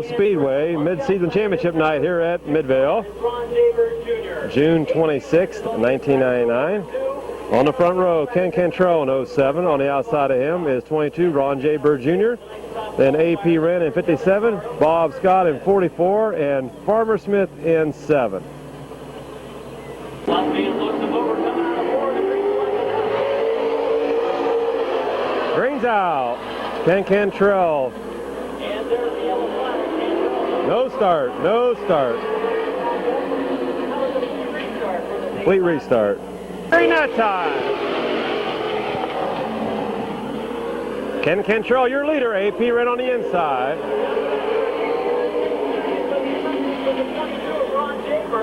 Speedway mid-season championship night here at Midvale, June 26th, 1999. On the front row, Ken Cantrell in 07. On the outside of him is 22, Ron J. Bird Jr. Then A.P. Wren in 57, Bob Scott in 44, and Farmer Smith in 7. Green's out. Ken Cantrell. No start, no start. Complete restart. During that time. Ken Cantrell, your leader. A.P. Wren on the inside.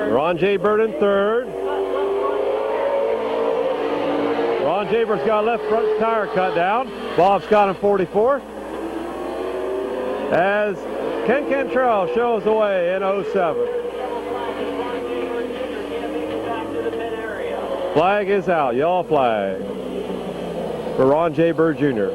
Ron J. Bird in third. Ron J. Bird's got a left front tire cut down. Bob Scott in 44. As Ken Cantrell shows the way in 07. Flag is out, yellow flag for Ron J. Bird Jr.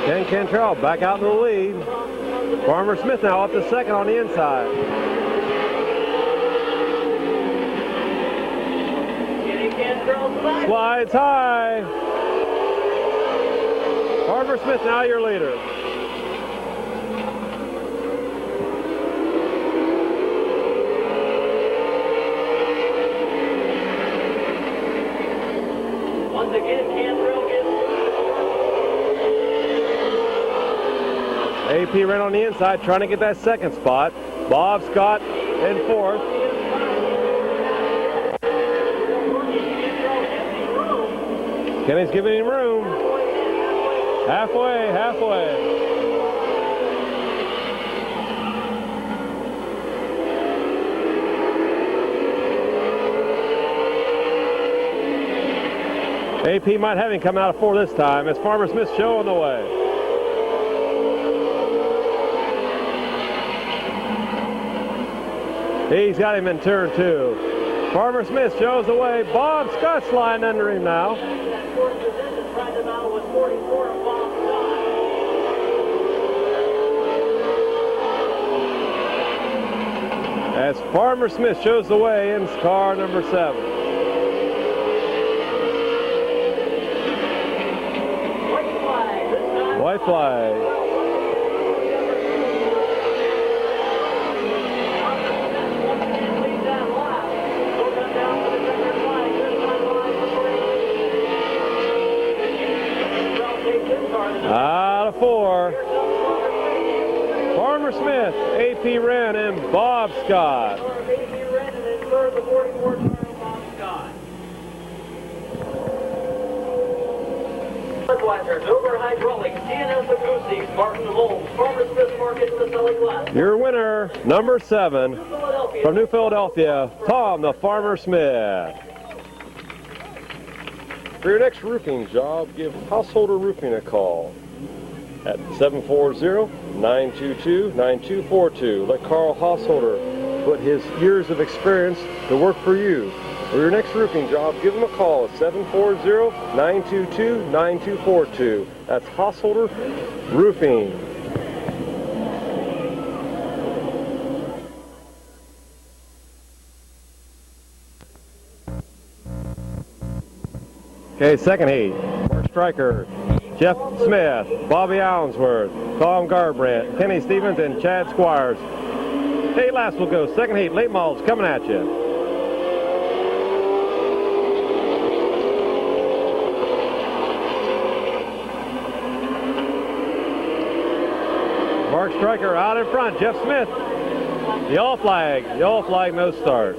Ken Cantrell back out in the lead. Farmer Smith now up to second on the inside. Slides high. Farmer Smith now your leader. Once again, Cantrell gets A.P. Wren on the inside trying to get that second spot. Bob Scott in fourth. Kenny's giving him room. Halfway, halfway. AP might have him come out of four this time as Farmer Smith showing the way. He's got him in turn two. Farmer Smith shows the way. Bob Scott's lying under him now. As Farmer Smith shows the way in car number 7. White flag. Out of 4. Farmer Smith, A.P. Wren, and Bob Scott. Your winner, number 7, from New Philadelphia, Tom the Farmer Smith. For your next roofing job, give Householder Roofing a call at 740-922-9242. Let Carl Householder put his years of experience to work for you. For your next roofing job, give him a call at 740-922-9242. That's Householder Roofing. Okay, second heat. Mark Stryker, Jeff Smith, Bobby Allensworth, Tom Garbrandt, Kenny Stevens, and Chad Squires. Hey, last will go. Second heat, late models coming at you. Mark Stryker out in front. Jeff Smith, yellow flag, no start.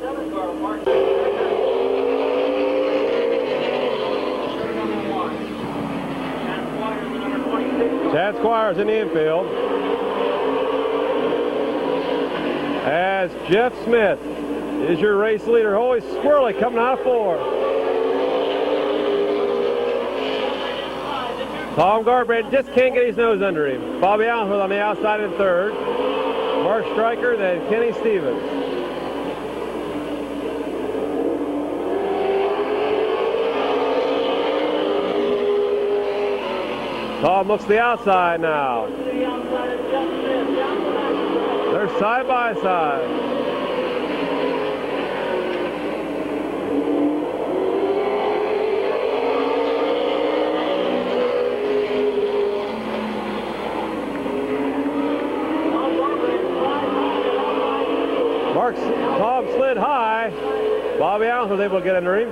Chad Squires in the infield. As Jeff Smith is your race leader. Holy squirrely coming out of 4. Tom Garbrandt just can't get his nose under him. Bobby Allensworth on the outside in third. Mark Stryker, then Kenny Stevens. Tom looks to the outside now. They're side by side. Tom slid high. Bobby Allen was able to get under him.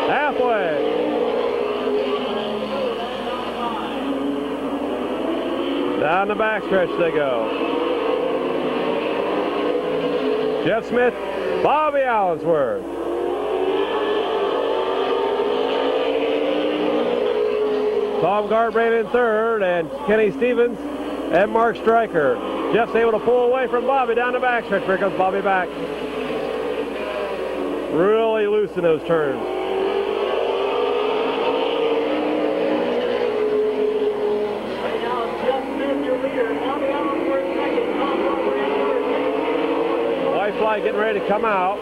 Halfway. Down the backstretch they go. Jeff Smith, Bobby Allensworth. Tom Garbrandt in third, and Kenny Stevens and Mark Stryker. Jeff's able to pull away from Bobby down the backstretch. Here comes Bobby back. Really loose in those turns. Right now, Jeff Smith, your leader. Bobby Allensworth second. Tom Garbrandt third. White flag getting ready to come out.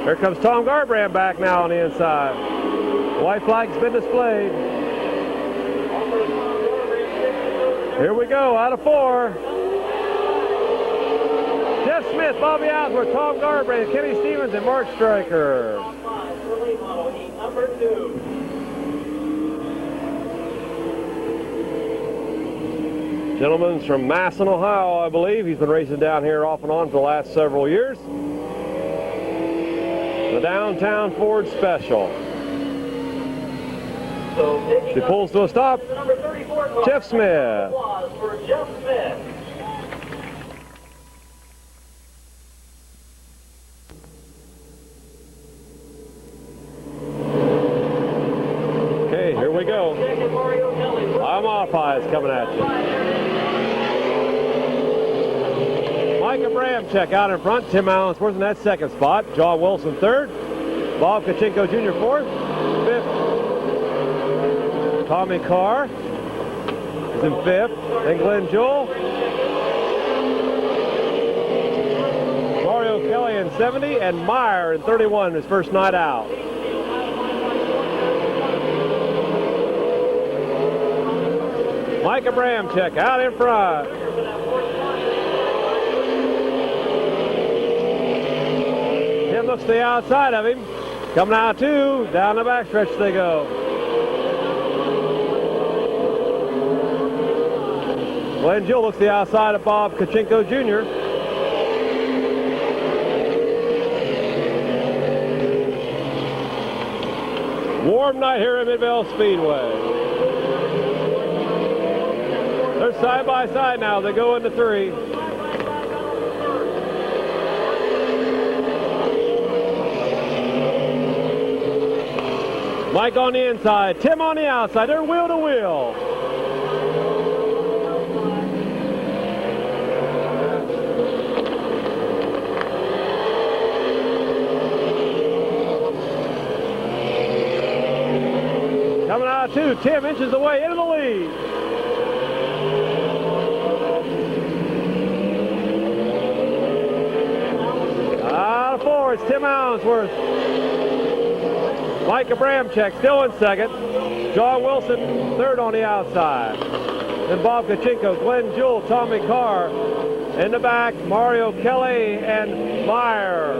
Here comes Tom Garbrandt back now on the inside. White flag's been displayed. Here we go, out of 4. Jeff Smith, Bobby Allensworth, Tom Garbrandt, Kenny Stevens, and Mark Stryker. Number 2. Gentleman's from Masson, Ohio, I believe. He's been racing down here off and on for the last several years. The Downtown Ford Special. He pulls to a stop. Jeff Smith. For Jeff Smith. Okay, here we go. I'm off high is coming at you. Mike Abramchek out in front. Tim Allensworth in that second spot. John Wilson third. Bob Kachenko Jr. fourth. Fifth. Tommy Carr is in fifth. Then Glenn Jewell. Mario Kelly in 70. And Meyer in 31, his first night out. Mike Abramchek out in front. Tim looks to the outside of him. Coming out 2, down the backstretch they go. Glenn Jewell looks to the outside of Bob Kachenko Jr. Warm night here at Midvale Speedway. They're side by side now. They go into 3. Mike on the inside, Tim on the outside. They're wheel to wheel. Coming out of 2, Tim inches away into the lead. Out of 4, it's Tim Allensworth. Mike Abramchek still in second. John Wilson third on the outside. Then Bob Kachenko, Glenn Jewell, Tommy Carr. In the back, Mario Kelly and Meyer.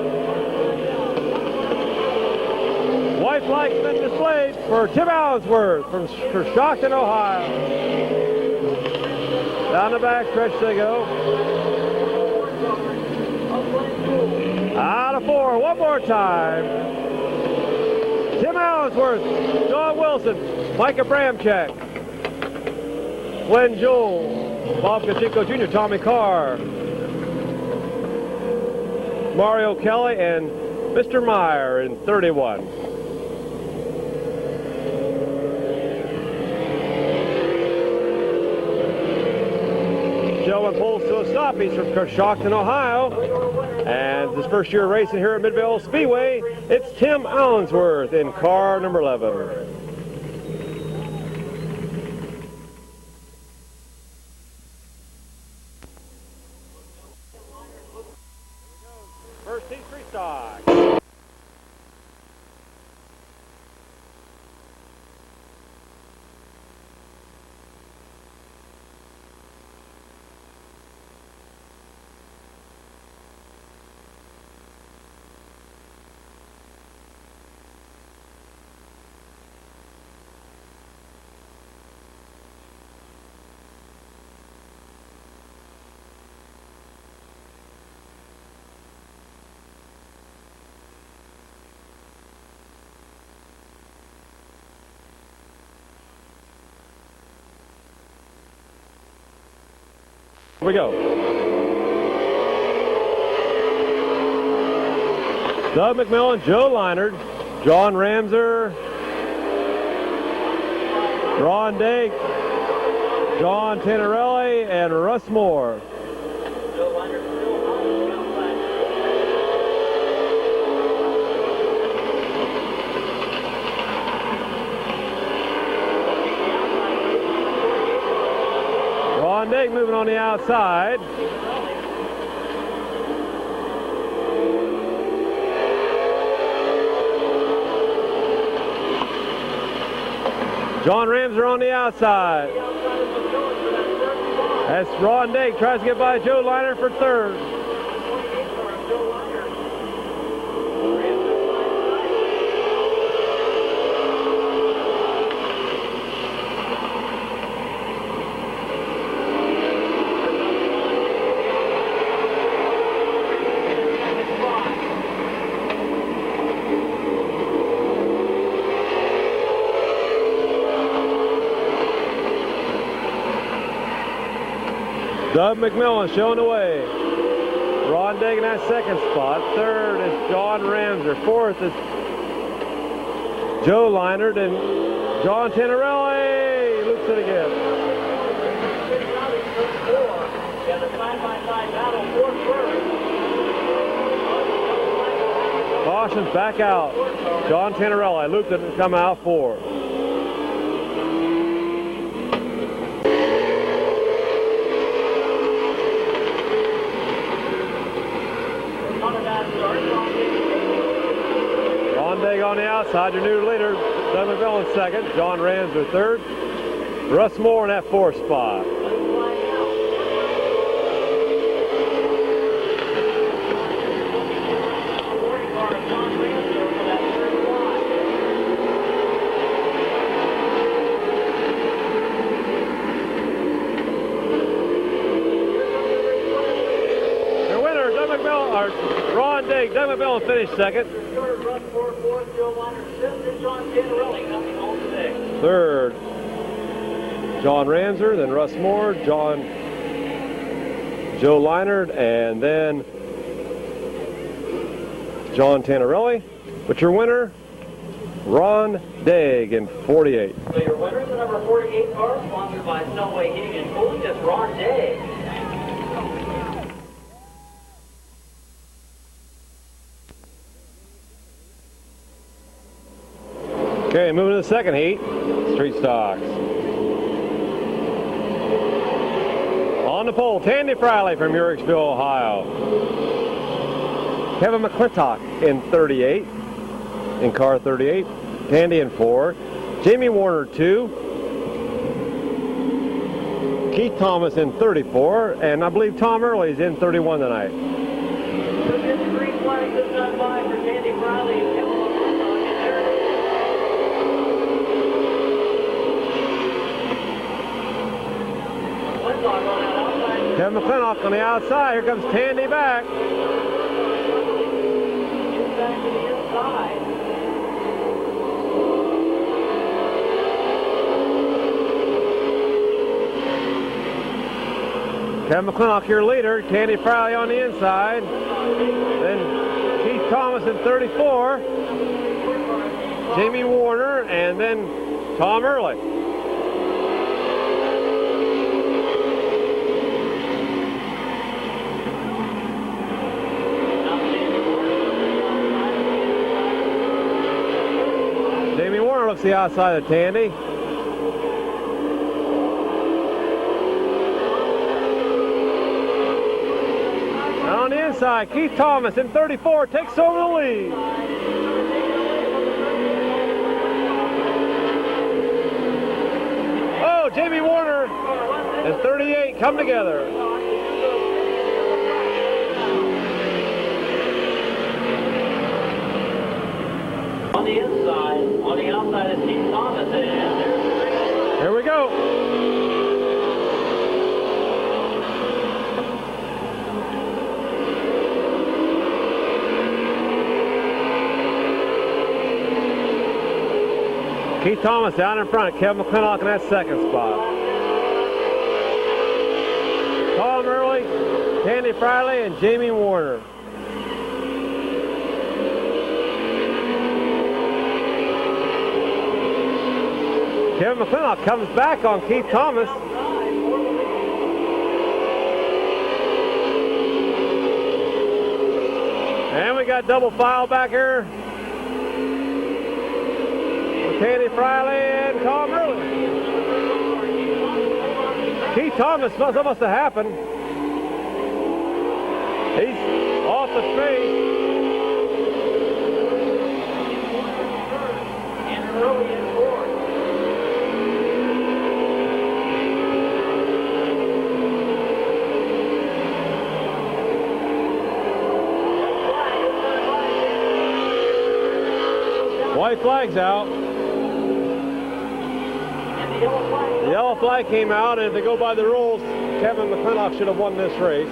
White flag's been displayed for Tim Allensworth for Stockton, Ohio. Down the backstretch they go. Out of 4, one more time. Tim Allensworth, John Wilson, Mike Abramchek, Glenn Jewell, Bob Kachenko Jr., Tommy Carr, Mario Kelly, and Mr. Meyer in 31. Gentleman pulls to a stop. He's from Coshocton, Ohio. And his first year racing here at Midvale Speedway, it's Tim Allensworth in car number 11. stock. Here we go. Doug McMillan, Joe Leinard, John Ramser, Ron Dake, John Tannerelli, and Russ Moore. Ron Dake moving on the outside. John Ramser on the outside. That's Ron Dake tries to get by Joe Leinard for third. Doug McMillan showing the way. Ron Dake in that second spot. Third is John Ramser. Fourth is Joe Leinard and John Tannerelli. Looks it again. Caution's back out. John Tannerelli looped it and come out four. On the outside, your new leader, Doug McMillan second, John Ramser third, Russ Moore in that fourth spot. Your winner, Doug McMillan, or Ron Dake. Doug McMillan finished second. Third, John Ramser, then Russ Moore, Joe Leinard, and then John Tannerelli. But your winner, Ron Dake in 48. So your winner is the number 48 car, sponsored by Snowway Heating and Cooling. That's Ron Dake. Okay, moving to the second heat, street stocks. On the pole, Tandy Friley from Uricksville, Ohio. Kevin McClintock in 38, in car 38. Tandy in 4. Jamie Warner 2. Keith Thomas in 34, and I believe Tom Early is in 31 tonight. So this green flag does not fly for Tandy Friley and Kevin McClintock in there. Kevin McClintock on the outside. Here comes Tandy back. Back to the inside. Kevin McClintock, your leader. Tandy Friley on the inside. Then Keith Thomas in 34. Jamie Warner, and then Tom Early. Jamie Warner looks the outside of Tandy. inside, Keith Thomas in 34 takes over the lead. Oh, Jamie Warner and 38 come together. On the inside, on the outside is Keith Thomas, and there's Here we go. Keith Thomas down in front, Kevin McClintock in that second spot. Tom Early, Candy Friley, and Jamie Warner. Kevin McClintock comes back on Keith Thomas. And we got double file back here. Candy Friley and Tom Early. Keith Thomas must have happened. He's off the space. and Early in fourth. White flag's out. The yellow flag came out, and if they go by the rules, Kevin McClintock should have won this race.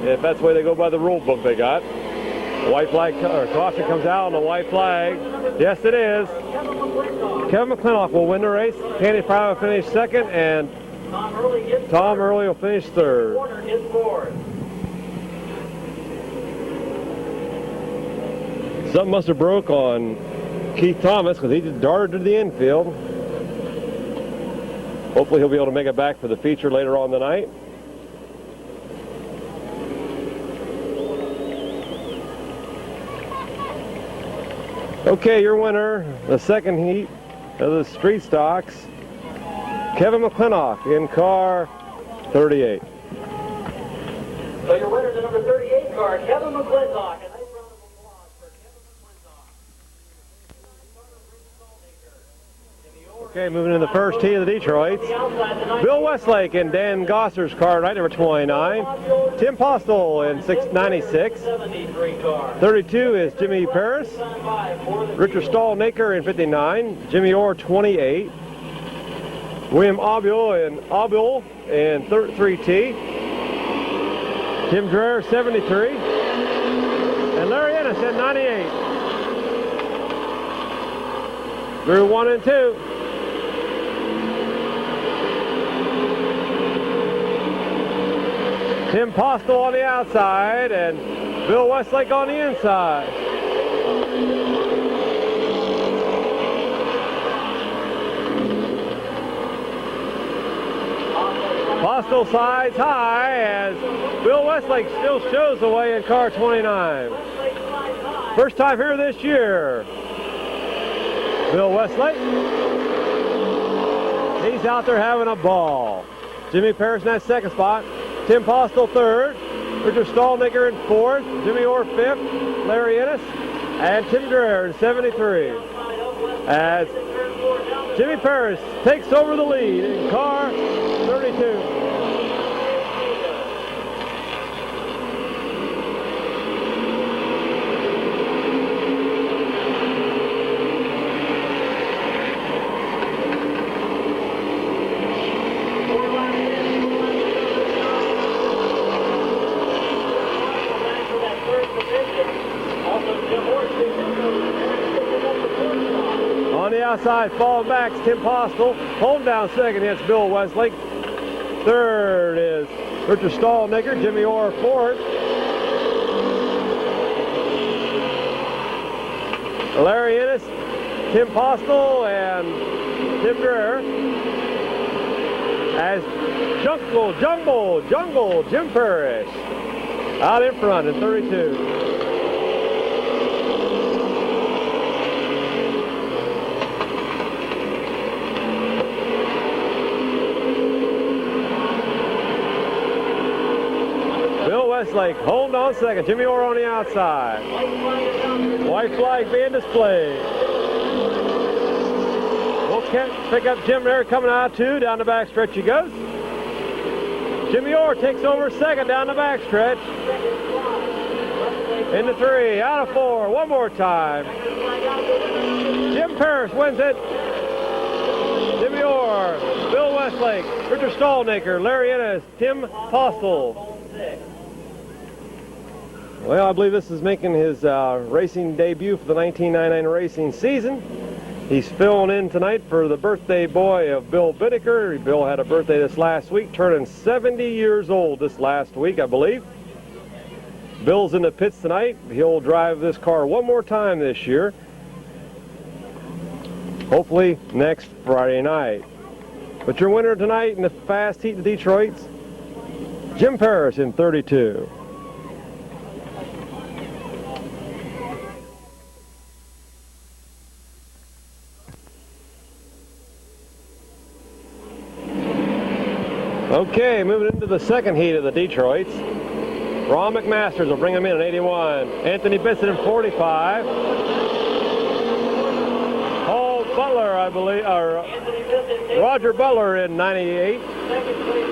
If that's the way they go by the rule book they got. The white flag, or caution comes out on the white flag. Yes, it is. Kevin McClintock will win the race. Candy Fry will finish second, and Tom Early will finish third. Something must have broke on Keith Thomas because he just darted to the infield. Hopefully he'll be able to make it back for the feature later on tonight. Okay, your winner, the second heat of the street stocks, Kevin McClintock in car 38. So your winner is the number 38 car, Kevin McClintock. Okay, moving into the first heat of the Detroits. Bill Westlake in Dan Gosser's car, right number 29. Tim Postel in 696. 32 is Jimmy Paris. Richard Stallnaker in 59. Jimmy Orr 28. William Abul in 3T. Tim Dreher 73. And Larry Ennis at 98. Through 1 and 2. Tim Postel on the outside and Bill Westlake on the inside. Postel sides high as Bill Westlake still shows the way in car 29. First time here this year. Bill Westlake. He's out there having a ball. Jimmy Paris in that second spot. Tim Postel third, Richard Stallnaker in fourth, Jimmy Orr fifth, Larry Ennis, and Tim Dreher in 73. As Jimmy Paris takes over the lead in car 32. On the outside, falling back is Tim Postel. Home down second, it's Bill Westlake. Third is Richard Stallnaker, Jimmy Orr fourth. Larry Ennis, Tim Postel, and Tim Dreher. As Jungle, Jim Parrish out in front in 32. Westlake holding on second. Jimmy Orr on the outside. White flag being displayed. We'll pick up Jim there coming out two. Down the back stretch he goes. Jimmy Orr takes over second down the back stretch. Into three, out of four, one more time. Jim Parrish wins it. Jimmy Orr, Bill Westlake, Richard Stallnaker, Larry Ennis, Tim Postel. Well, I believe this is making his racing debut for the 1999 racing season. He's filling in tonight for the birthday boy of Bill Bittaker. Bill had a birthday this last week, turning 70 years old this last week, I believe. Bill's in the pits tonight. He'll drive this car one more time this year. Hopefully next Friday night. But your winner tonight in the fast heat in Detroit's Jim Parrish in 32. Okay, moving into the second heat of the Detroit's. Ron McMasters will bring him in 81. Anthony Bissett in 45. Paul Butler, I believe, or Roger Butler in 98.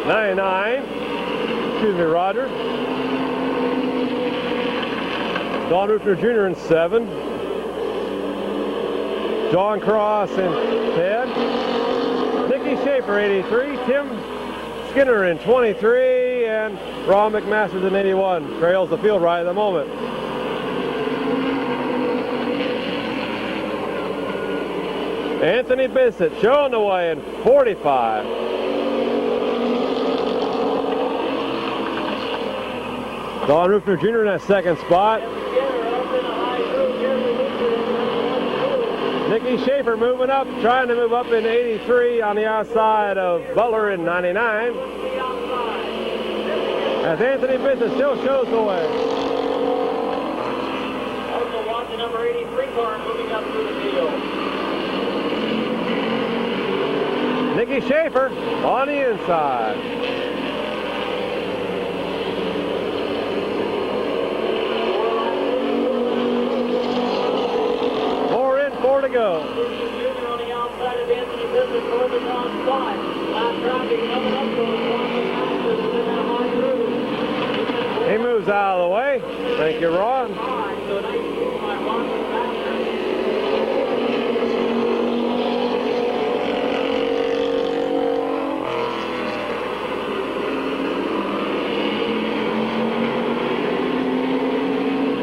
99. Excuse me, Roger. Don Rufner Jr. in 7. John Cross in 10. Nicky Schaefer, 83. Tim Skinner in 23. And Ron McMasters in 81. Trails the field right at the moment. Anthony Bissett showing the way in 45. Don Rufner Jr. in that second spot. Nicky Schaefer moving up, trying to move up in 83 on the outside of Butler in 99. As Anthony Bissett still shows the way. Also watch the number 83 car moving up through the field. Nicky Schaefer on the inside. Four to go. Junior on the outside of Anthony Bissett toward the top spot. Last traffic coming up to He moves out of the way. Thank you, Ron.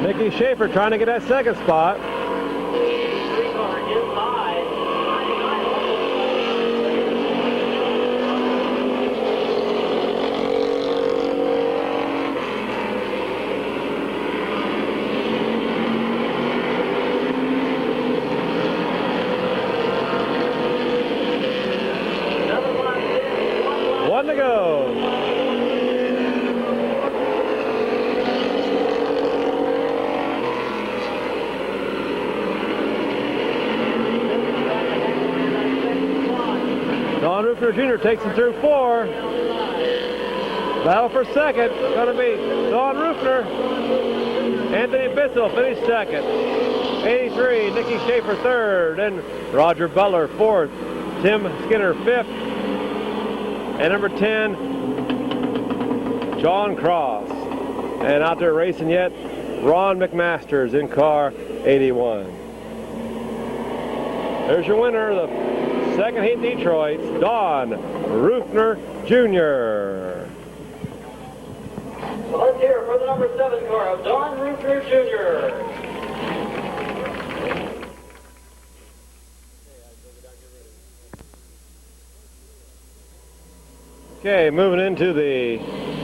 Nicky Schaefer trying to get that second spot. One to go. Don Rufner Jr. takes him through 4. Battle for second. Going to be Don Rufner. Anthony Bissett will finish second. 83, Nicky Schaefer third. And Roger Butler fourth. Tim Skinner fifth. And number 10, John Cross. And out there racing yet, Ron McMasters in car 81. There's your winner of the second heat in Detroit, Don Rufner Jr. So let's hear it for the number 7 car of Don Rufner Jr. Okay, moving into the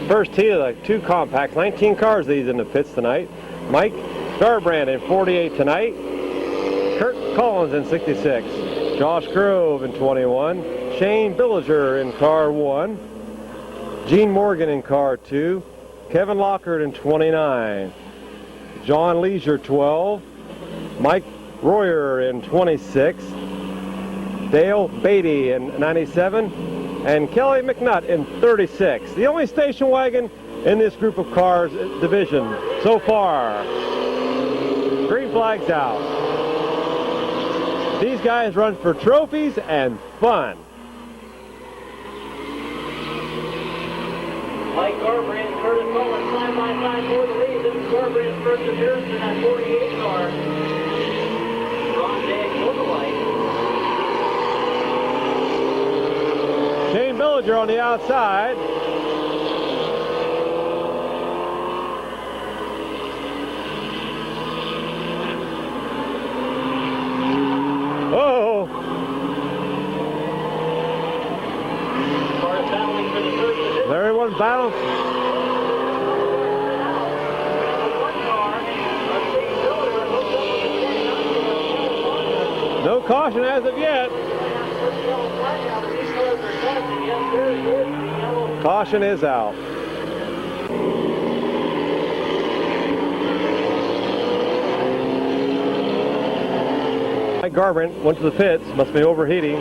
first heat of the 2 compacts. 19 cars these in the pits tonight. Mike Starbrand in 48 tonight. Kurt Collins in 66. Josh Grove in 21. Shane Billiger in car 1. Gene Morgan in car 2. Kevin Lockhart in 29. John Leisure 12. Mike Royer in 26. Dale Beatty in 97. And Kelly McNutt in 36. The only station wagon in this group of cars division so far. Green flag's out. These guys run for trophies and fun. Mike Garbrandt, Curtis Mullins, side by side for the lead. This is Garbrandt's first appearance in that 48 car. Ron Day lookalike. Shane Billinger on the outside. Oh! Cars battling for the third position. Everyone's balanced. One car, Steve Miller, hooks up with the 49. No caution as of yet. Caution is out. Mike Garbrandt went to the pits, must be overheating.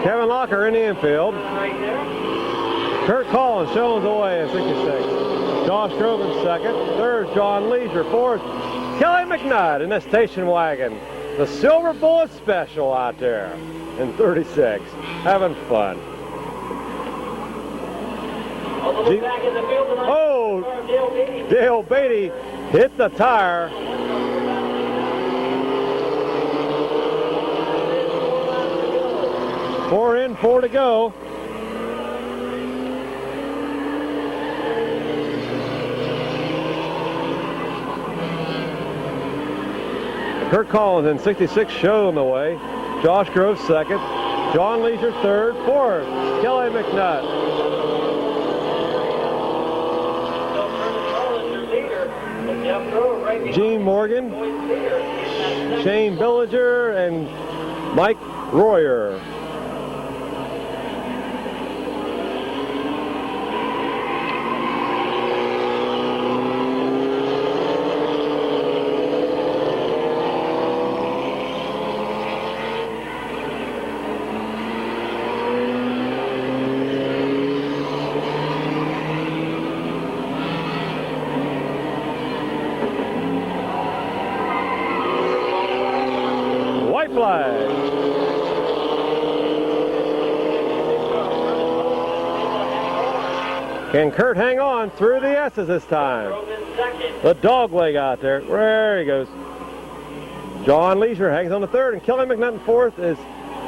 Kevin Locker in the infield. Kurt Collins shows away in 66. Josh Grove in second. Third, John Leisure. Fourth, Kelly McNutt in the station wagon. The Silver Bullet Special out there in 36. Having fun. Oh, Dale Beatty hit the tire. Four in, four to go. Kurt Collins in 66 showing the way. Josh Grove second. John Leisure third. Fourth, Kelly McNutt. Gene Morgan, Shane Billinger, and Mike Royer. Flag. Can Kurt hang on through the S's this time? The dog leg out there. There he goes. John Leisure hangs on the third, and Kelly McNutt in fourth is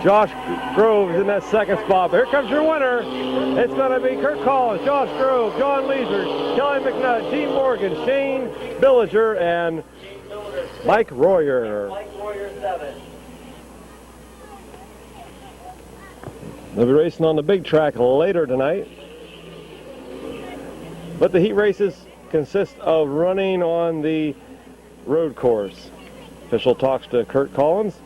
Josh Grove in that second spot. But here comes your winner. It's going to be Kurt Collins, Josh Grove, John Leisure, Kelly McNutt, Gene Morgan, Shane Billinger, and Mike Royer. Mike Royer 7. They'll be racing on the big track later tonight. But the heat races consist of running on the road course. Official talks to Kurt Collins.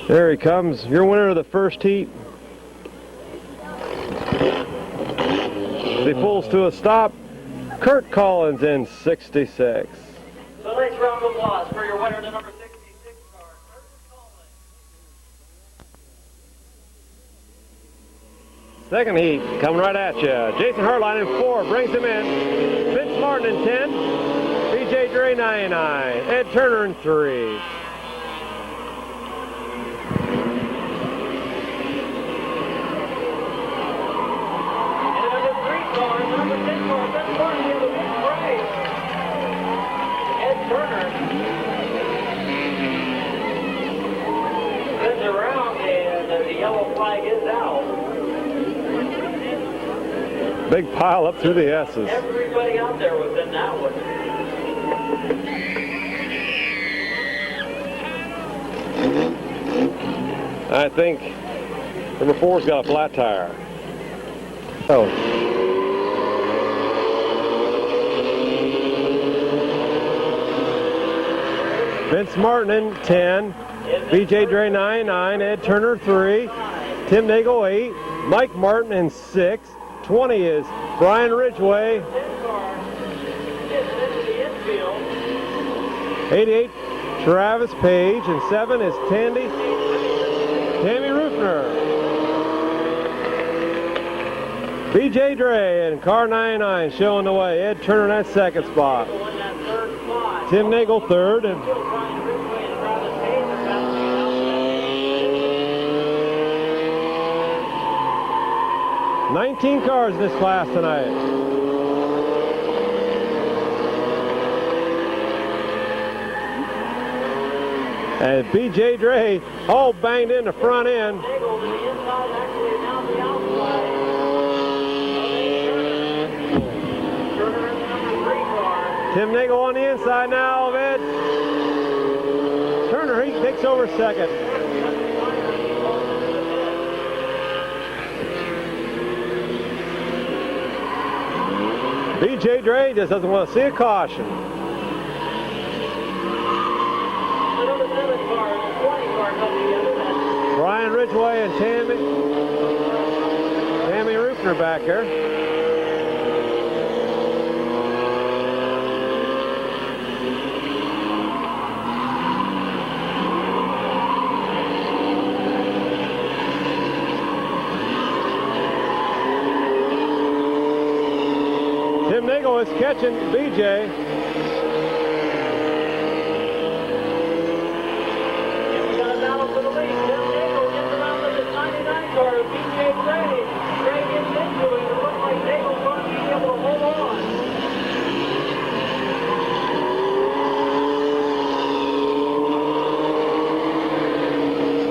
There he comes, your winner of the first heat. He pulls to a stop. Kurt Collins in 66. So nice round of applause for your winner, the number 66 car, Kurt Collins. Second heat coming right at you. Jason Hartline in 4 brings him in. Vince Martin in 10. BJ Dre 99. Ed Turner in 3. Big pile up through the S's. Everybody out there was in that one. I think number 4's got a flat tire. Oh. Vince Martin in 10. BJ Dre 9, Ed Turner 3. Tim Nagel 8. Mike Martin in 6. 20 is Brian Ridgway. 88, Travis Page, and 7 is Tammy Rufner. BJ Dre in car 99 showing the way. Ed Turner in that second spot. Tim Nagel third. And 19 cars in this class tonight. And BJ Dre all banged in the front end. Tim Nagel on the inside now of Ed Turner. He takes over second. BJ Dre just doesn't want to see a caution. Brian Ridgway and Tammy Rufner back here. Tim Nagel is catching BJ.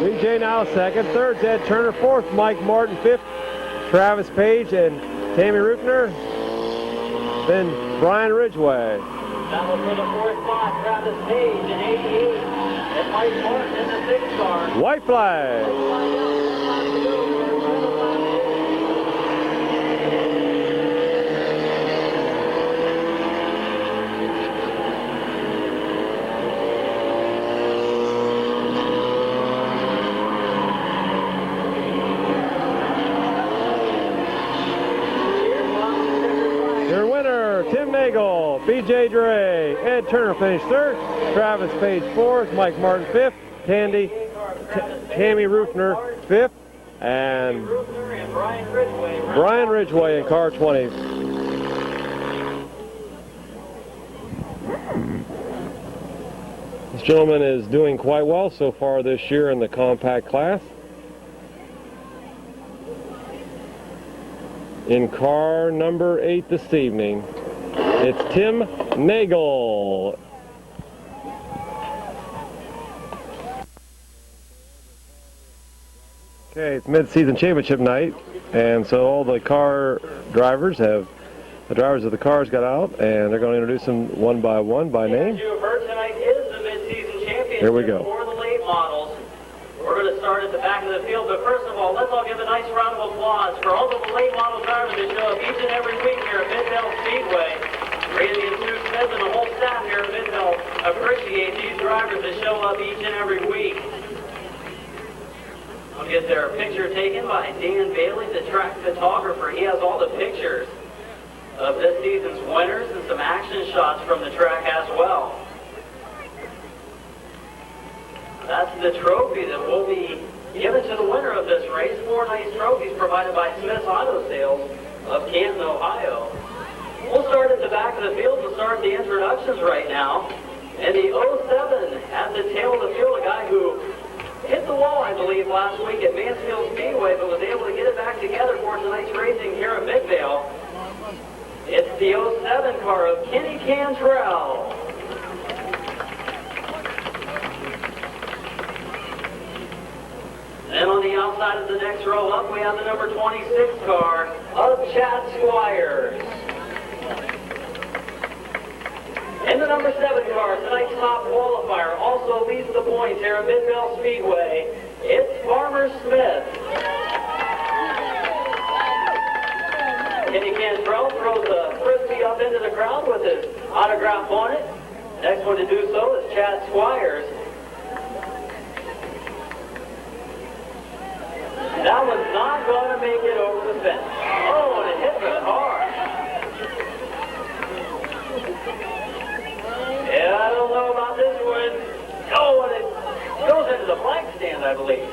BJ now second, third's Ed Turner, fourth Mike Martin, fifth Travis Page and Tammy Rufner, then Brian Ridgway. Battle for the fourth spot, Travis Page in 88, and Mike Martin in the sixth car. White flag. Tim Nagel, BJ Dre, Ed Turner finished third, Travis Page fourth, Mike Martin fifth, Tammy Rufner fifth, and Brian Ridgway in car 20. This gentleman is doing quite well so far this year in the compact class. In car number 8 this evening, it's Tim Nagel. Okay, it's mid-season championship night, and so all the car drivers the drivers of the cars got out, and they're going to introduce them one by one by name. As you have heard, tonight is the mid-season championship. Here we go. For the late models. We're going to start at the back of the field, but first of all, let's all give a nice round of applause for all of the late model drivers that show up each and every week here at Midvale Speedway. Randy and Sue Smith and the whole staff here at Midvale appreciate these drivers that show up each and every week. We'll get their picture taken by Dan Bailey, the track photographer. He has all the pictures of this season's winners and some action shots from the track as well. That's the trophy that will be given to the winner of this race. 4 nice trophies provided by Smith's Auto Sales of Canton, Ohio. We'll start at the back of the field. We'll start the introductions right now. And the 07 at the tail of the field, a guy who hit the wall, I believe, last week at Mansfield Speedway, but was able to get it back together for tonight's racing here at Midvale. It's the 07 car of Kenny Cantrell. And on the outside of the next row up, we have the number 26 car of Chad Squires. And the number 7 car, tonight's top qualifier, also leads the points here at Midvale Speedway. It's Farmer Smith. Kenny Cantrell throws a frisbee up into the crowd with his autograph on it. Next one to do so is Chad Squires. That one's not going to make it over the fence. Oh, and it hit the car. Yeah, I don't know about this one. Oh, and it goes into the flag stand, I believe.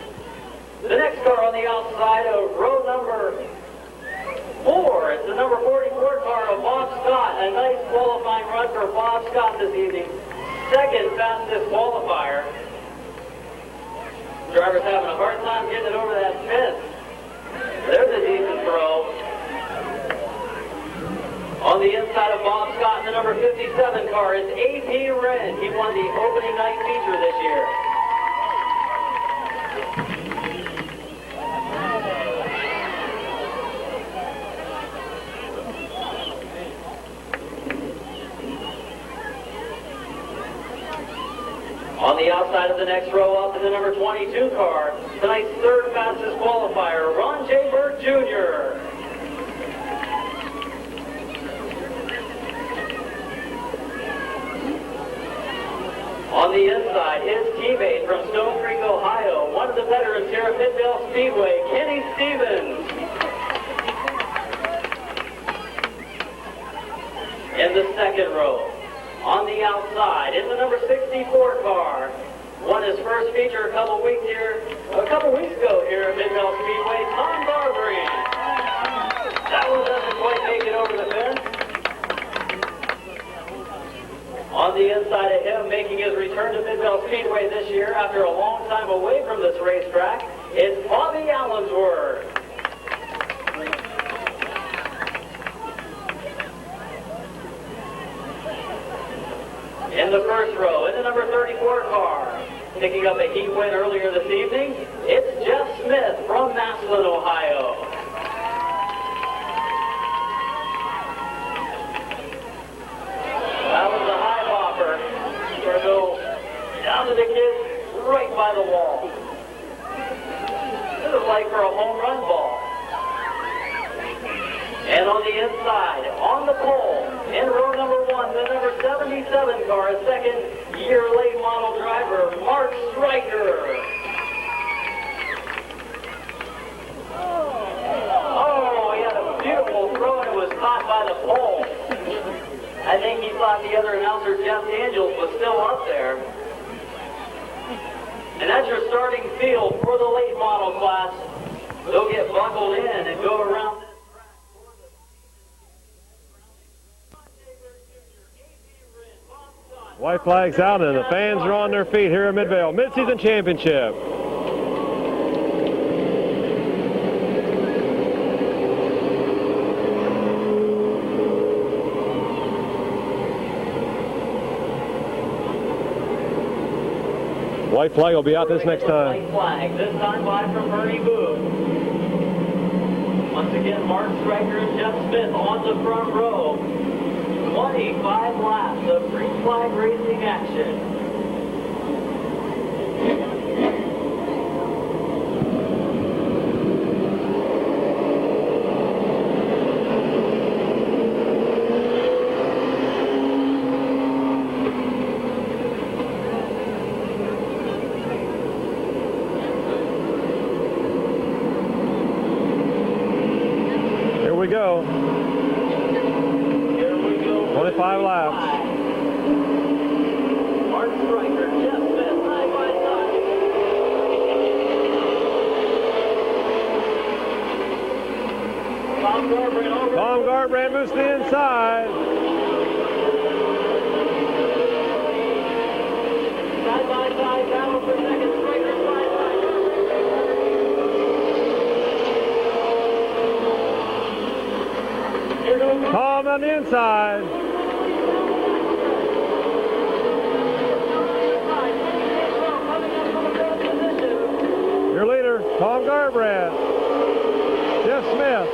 The next car on the outside of row number 4. It's the number 44 car of Bob Scott. A nice qualifying run for Bob Scott this evening. Second fastest qualifier. Driver's having a hard time getting it over that fence. There's a decent throw. On the inside of Bob Scott in the number 57 car is A.P. Wren. He won the opening night feature this year. On the outside of the next row up in the number 22 car, tonight's third fastest qualifier, Ron J. Burke Jr. On the inside, his teammate from Stone Creek, Ohio, one of the veterans here at Midvale Speedway, Kenny Stevens. In the second row. On the outside, in the number 64 car, won his first feature a couple weeks ago here at Midvale Speedway, Tom Garbrandt. That one doesn't quite make it over the fence. On the inside of him, making his return to Midvale Speedway this year after a long time away from this racetrack, is Bobby Allensworth. In the first row, in the number 34 car, picking up a heat win earlier this evening, it's Jeff Smith from Massillon, Ohio. That was a high bopper. Gonna go down to the kids right by the wall. This is like for a home run ball. And on the inside, on the pole, in row number 1, the number 77 car, a second-year late model driver, Mark Stryker. Oh, he had a beautiful throw and it was caught by the pole. I think he thought the other announcer, Jeff Daniels, was still up there. And that's your starting field for the late model class. They'll get buckled in and go around. White flag's out and the fans are on their feet here at Midvale. Mid-season championship. White flag will be out this next time. White flag, this time by from Bernie Booth. Once again, Mark Stryker and Jeff Smith on the front row. 25 laps of green flag racing action. Here we go. 25 laps. Mark Stryker, Jeff Smith, side by side. Tom Garbrandt moves to the inside. Side by side, battle for second. Stryker, side by side. Here goes Tom on the inside. Your leader, Tom Garbrandt. Jeff Smith.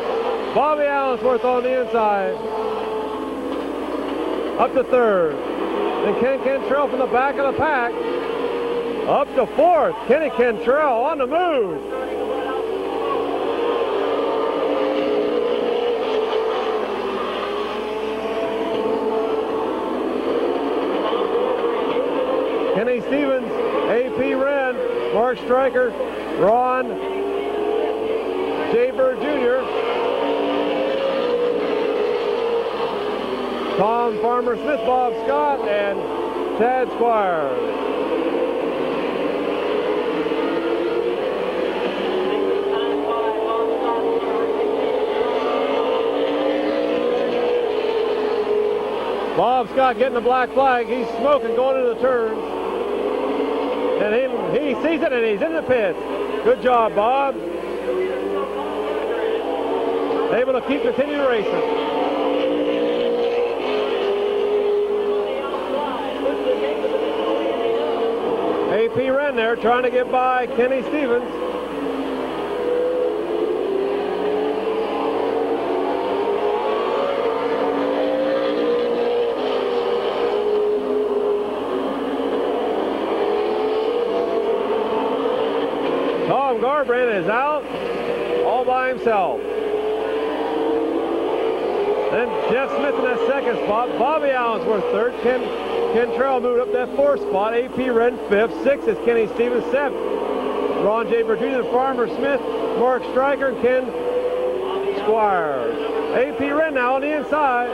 Bobby Allensworth on the inside. Up to third. Then Ken Cantrell from the back of the pack. Up to fourth. Kenny Cantrell on the move. Mark Stryker, Ron Jaber Jr., Tom Farmer Smith, Bob Scott, and Tad Squires. Bob Scott getting the black flag. He's smoking going into the turns. And he sees it and he's in the pits. Good job, Bob. Able to continue racing. AP Wren there trying to get by Kenny Stevens. Tom Garbrandt is out all by himself. Then Jeff Smith in that second spot. Bobby Allensworth third. Ken Trell moved up that fourth spot. AP Wren fifth. Sixth is Kenny Stevens. Seventh, Ron Jaber Jr., Farmer Smith, Mark Stryker, and Ken Squires. AP Wren now on the inside.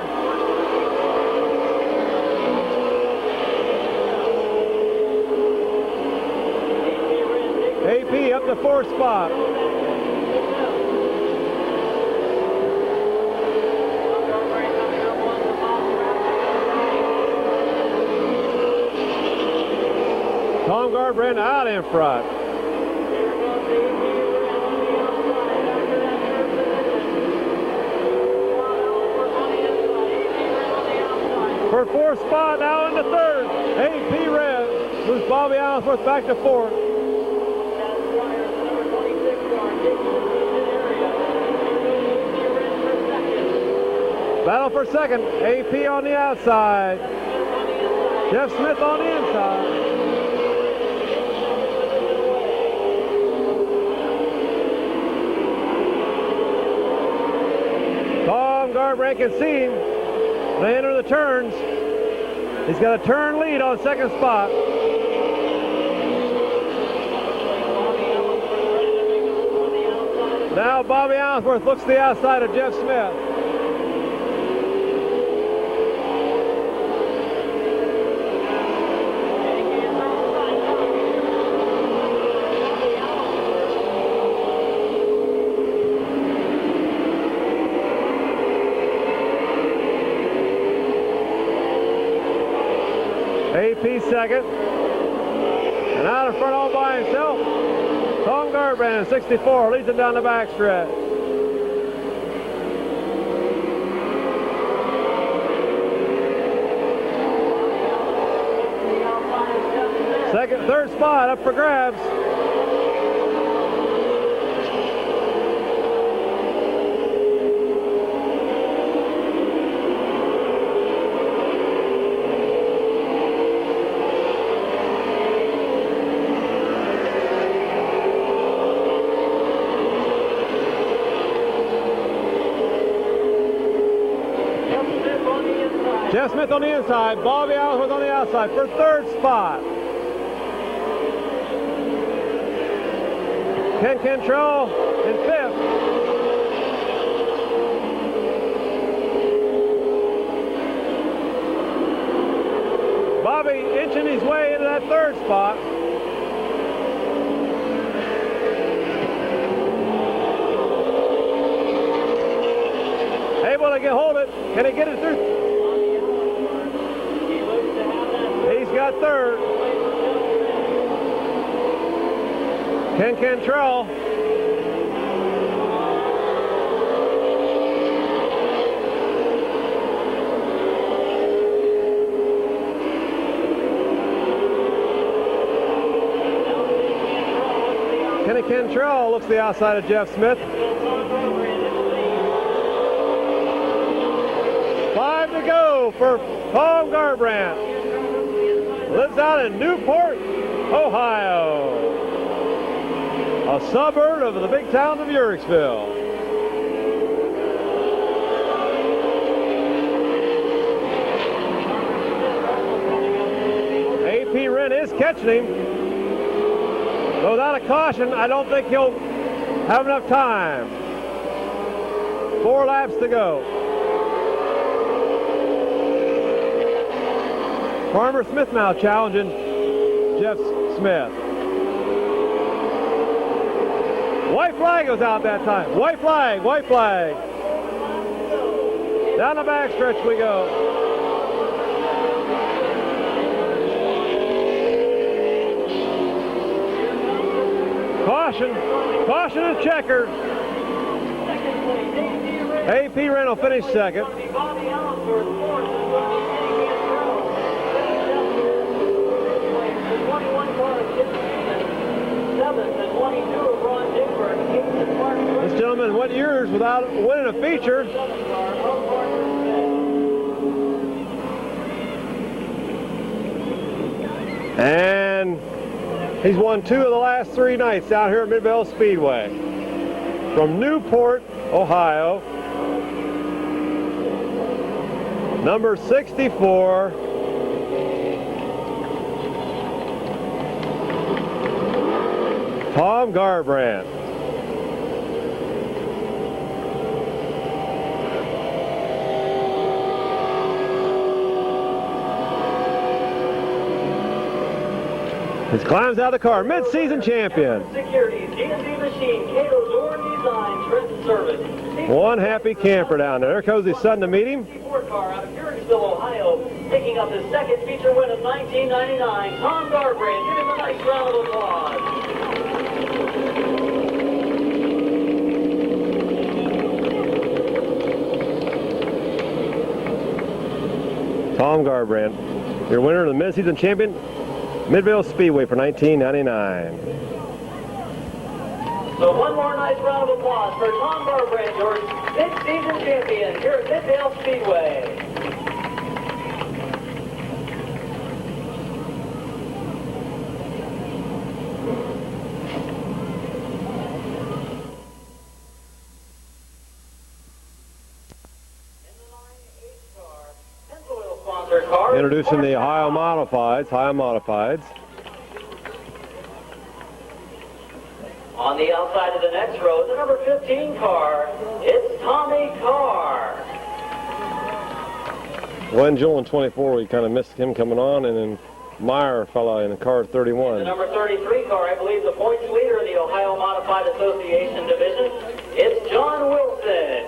AP up the fourth spot. Tom Garbrandt out in front. For fourth spot now in the third. AP Wren moves Bobby Allensworth back to fourth. Battle for second. AP on the outside. Jeff Smith on the inside. Tom Garbrandt can see him. They enter the turns. He's got a turn lead on second spot. Now Bobby Allensworth looks to the outside of Jeff Smith. AP second. And out in front all by himself, Tom Garbrandt, 64, leads him down the backstretch. Third spot up for grabs. Jeff Smith on the inside, Bobby Allensworth on the outside for third spot. Ken Cantrell in fifth. Bobby inching his way into that third spot. Able to hold it. Can he get it through? He's got third. Ken Cantrell. Kenny Cantrell looks to the outside of Jeff Smith. 5 to go for Tom Garbrandt. Lives out in Newport, Ohio. A suburb of the big town of Uricksville. AP Wren is catching him. Goes out of caution. I don't think he'll have enough time. 4 laps to go. Farmer Smith now challenging Jeff Smith. White flag goes out that time. White flag, white flag. Down the backstretch we go. Caution, caution and checker. AP Reynolds finished second. This gentleman went years without winning a feature. And he's won 2 of the last 3 nights down here at Midvale Speedway. From Newport, Ohio, number 64, Tom Garbrandt. He climbs out of the car, mid-season champion. Security, DNC machine, Cato Door Design, Trent Service. One happy camper down there. There goes his son to meet him. Car out of Purysville, Ohio, picking up his second feature win of 1999. Tom Garbrandt, give him a nice round of applause. Tom Garbrandt, your winner of the mid-season champion, Midvale Speedway for 1999. So one more nice round of applause for Tom Garbrandt, your mid-season champion here at Midvale Speedway. Introducing the Ohio Modifieds, On the outside of the next row, the number 15 car, it's Tommy Carr. Glenn Jewell in 24, we kind of missed him coming on, and then Meyer fell out in the car 31. The number 33 car, I believe the points leader in the Ohio Modified Association division, it's John Wilson.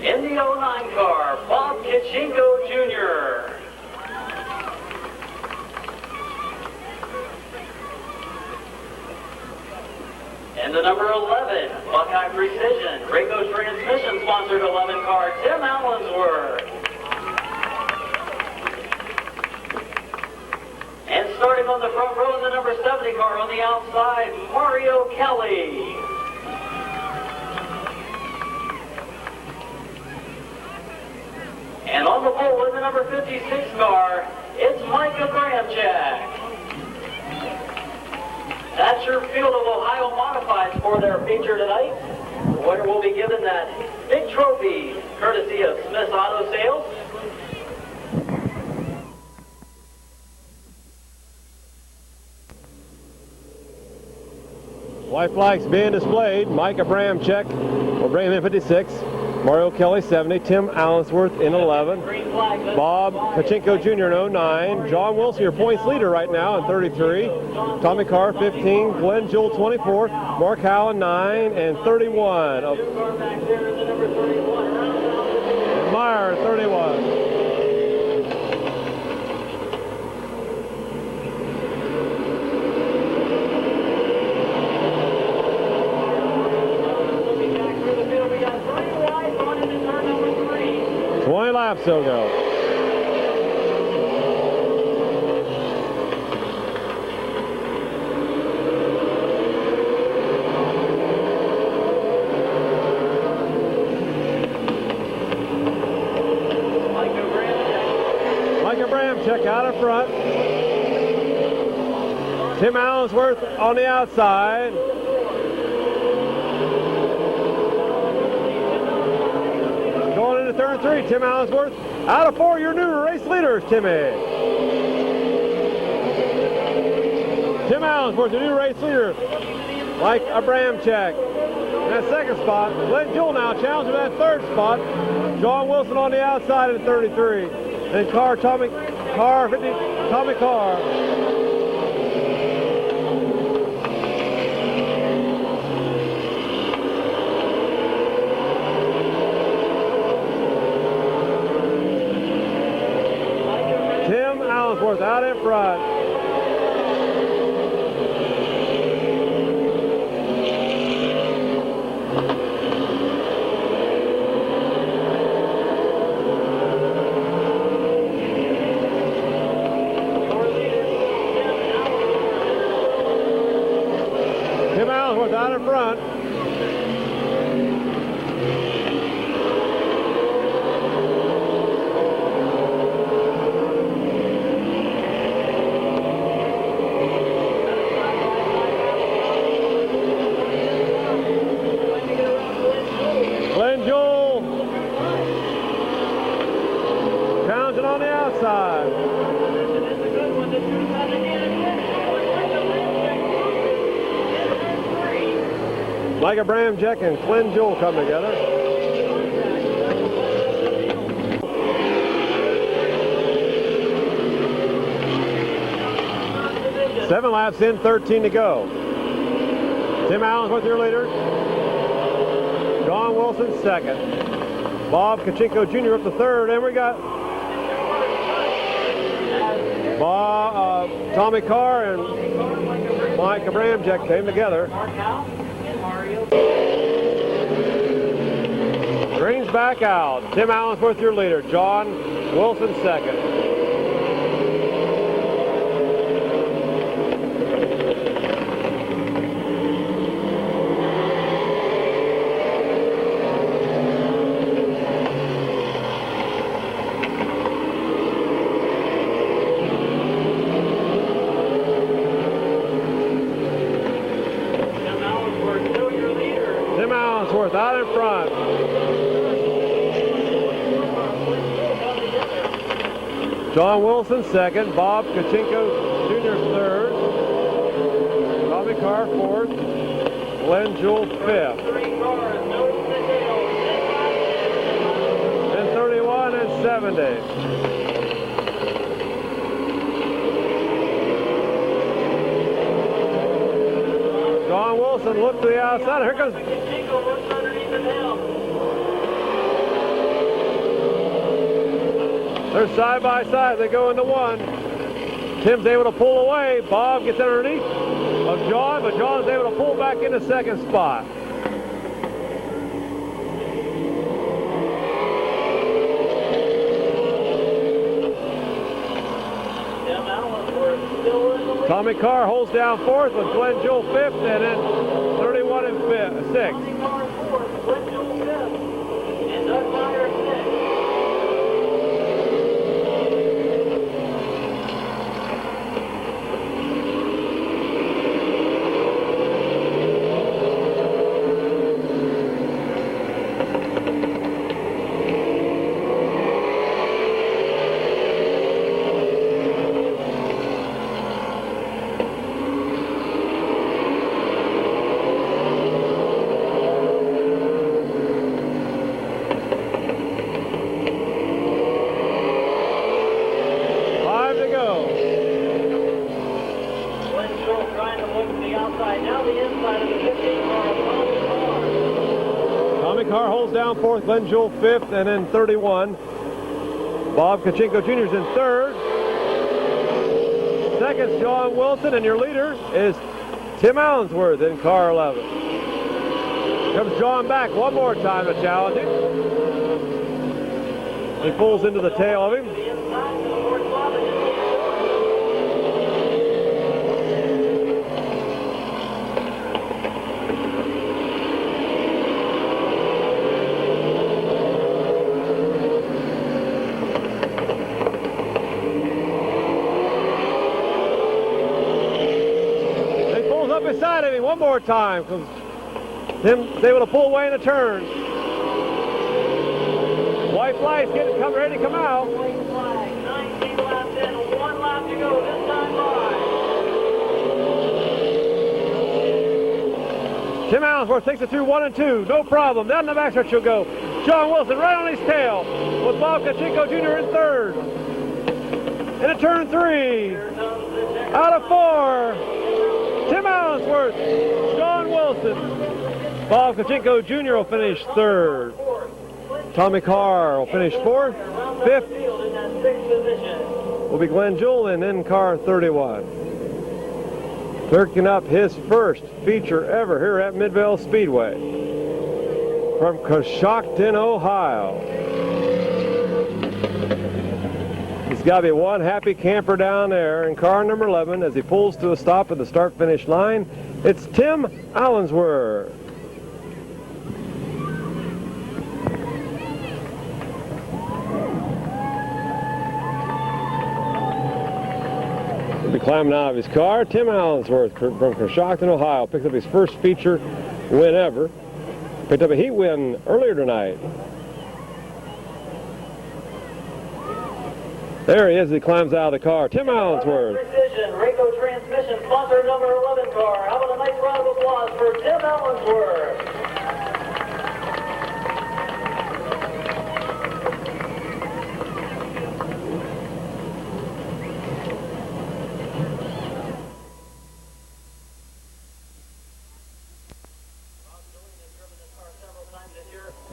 In the 09 car, Bob Kachinko Jr. And the number 11, Buckeye Precision, Draco's Transmission sponsored 11 car, Tim Allensworth. And starting on the front row, the number 70 car on the outside, Mario Kelly. And on the pole in the number 56 car, it's Micah Bramchak. That's your field of Ohio Modifieds for their feature tonight. The winner will be given that big trophy, courtesy of Smith's Auto Sales. White flags being displayed. Micah Bramchak will bring him in 56. Mario Kelly 70. Tim Allensworth in 11. Bob Kachinko Jr. in 09. John Wilson, your points leader right now in 33. Tommy Carr 15. Glenn Jewell 24. Mark Howland 9 and 31. Meyer 31. Laps they'll go. Micah Bramchak out in front. Tim Allensworth on the outside. Going into turn 3, Tim Allensworth. Out of 4, your new race leaders, Timmy. Tim Allensworth, the new race leader, like Abramchek. In that second spot, Glenn Jewell now challenging that third spot. John Wilson on the outside at 33. Then Tommy Carr. Tim Allensworth out in front. Tim Allensworth out in front. Glenn Jewell challenging on the outside. Mike Abramchek and Glenn Jewell come together. Seven laps in, 13 to go. Tim Allensworth your leader. John Wilson second. Bob Kachinko Jr. up to third, and we got Tommy Carr and Mike Abramchek came together. Green's back out. Tim Allensworth your leader. John Wilson second. Tim Allensworth out in front. John Wilson second, Bob Kachinko Jr. third, Tommy Carr fourth, Glenn Jewell fifth. And 31 and 70. John Wilson looked to the outside. Here comes they're side by side. They go into one. Tim's able to pull away. Bob gets underneath of John, but John's able to pull back into second spot. Tommy Carr holds down fourth with Glenn Jewell fifth, and then 31 and sixth. Tommy Carr fourth, Glenn Jewell fifth, and Doug Meyer sixth. Carr holds down fourth, Glenn Jewell fifth, and then 31. Bob Kachinko Jr. is in third. Second, John Wilson, and your leader is Tim Allensworth in car 11. Comes John back one more time to challenge him. He pulls into the tail of him. Beside of him one more time because Tim's able to pull away in a turn. White flag's getting ready to come out. White flag, 19 laps in, 1 lap to go, this time by. Tim Allensworth takes it through 1 and 2. No problem. Down the backstretch she'll go. John Wilson right on his tail with Bob Kachinko Jr. in third. Into turn 3. Out of 4. Tim Allensworth. John Wilson. Bob Kachinko Jr. will finish third. Tommy Carr will finish fourth. Fifth will be Glenn Julian in car 31. Clerking up his first feature ever here at Midvale Speedway from Coshocton, Ohio. He's got to be one happy camper down there in car number 11 as he pulls to a stop at the start-finish line. It's Tim Allensworth. Climbing out of his car, Tim Allensworth from Coshocton, Ohio, picked up his first feature win ever. Picked up a heat win earlier tonight. There he is as he climbs out of the car. Tim Allensworth. Precision, Rayco Transmission, sponsor number 11 car. How about a nice round of applause for Tim Allensworth?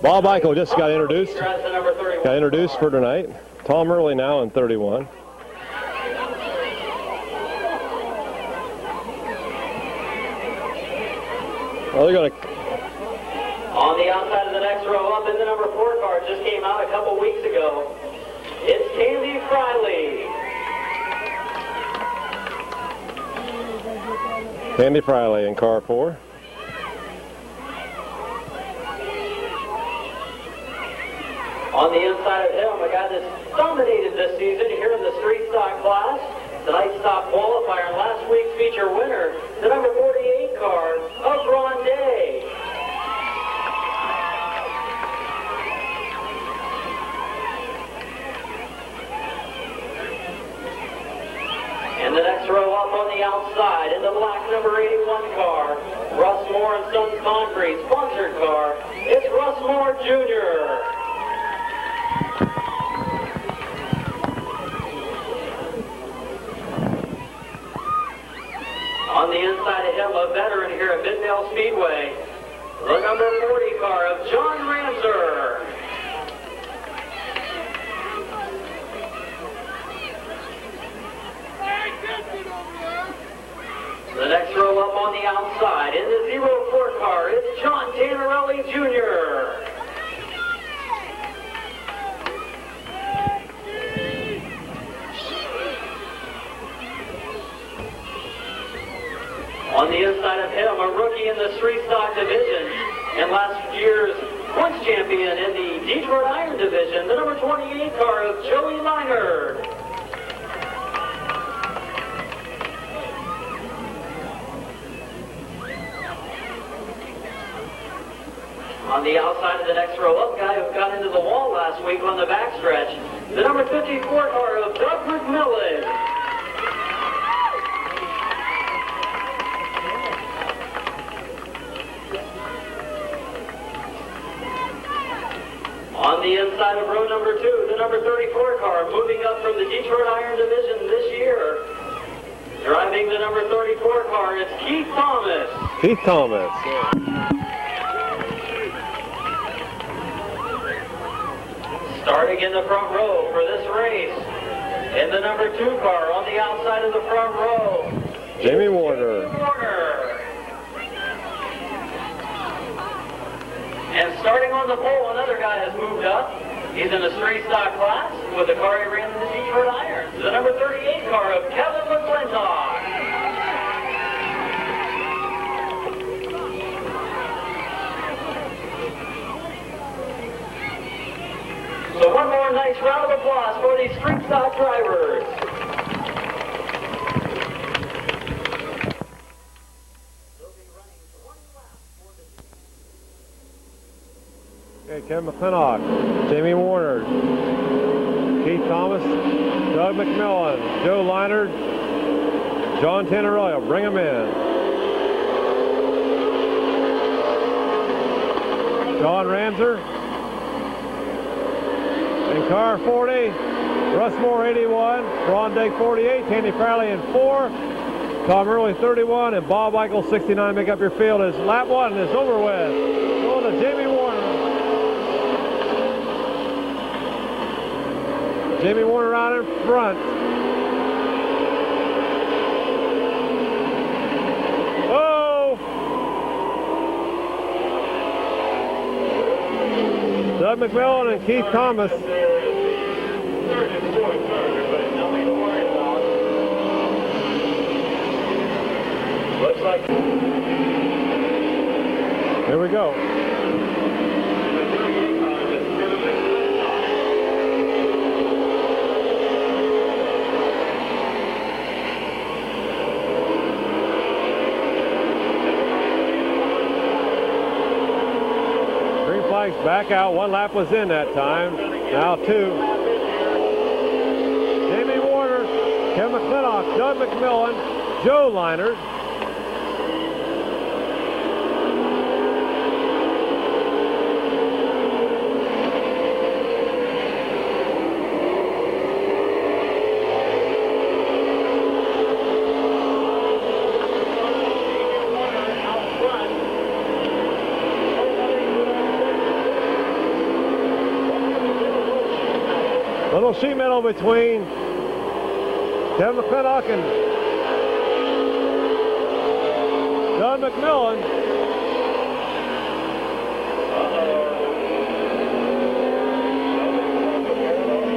Bob Eichel just got introduced. Got introduced for tonight. Tom Early now in 31. Well, they're going to... On the outside of the next row, up in the number 4 car, just came out a couple weeks ago. It's Candy Friley. Candy Friley in car 4. On the inside of him, a guy that's dominated this season here in the street stock class. Tonight's top qualifier and last week's feature winner, the number 48 car of Grande. And the next row up on the outside in the black number 81 car, Russ Moore and Sons Concrete sponsored car. It's Russ Moore Jr. On the inside of him, a veteran here at Midvale Speedway, the number 40 car of John Ramser. The next row up on the outside, in the 04 car, it's John Tannerelli Jr. On the inside of him, a rookie in the street stock division and last year's points champion in the Detroit Iron division, the number 28 car of Joey Leinert. On the outside of the next row up, guy who got into the wall last week on the backstretch, the number 54 car of Doug McMillan. On the inside of row number 2, the number 34 car, moving up from the Detroit Iron division this year. Driving the number 34 car, it's Keith Thomas. Keith Thomas. Starting in the front row for this race, in the number 2 car on the outside of the front row, Jamie Warner. And starting on the pole, another guy has moved up. He's in the straight stock class with the car he ran in the Detroit Irons, the number 38 car of Kevin McClintock. So one more nice round of applause for these street stock drivers. Okay, Kevin McClintock, Jamie Warner, Keith Thomas, Doug McMillan, Joe Leinert, John Tannerelli. Bring them in. Sean Ramser. In car 40, Russ Moore 81, Ron Dake 48, Tandy Farley in 4, Tom Early 31, and Bob Eichel 69 make up your field as lap 1 is over with. Going to Jamie Warner. Jamie Warner out in front. Oh! Doug McMillan and Keith Thomas. Here we go. Green flags back out. 1 lap was in that time. Now 2. Jamie Warner, Kevin McClintock, Doug McMillan, Joe Leinert. Little sheet metal between Kevin McClintock and Doug McMillan.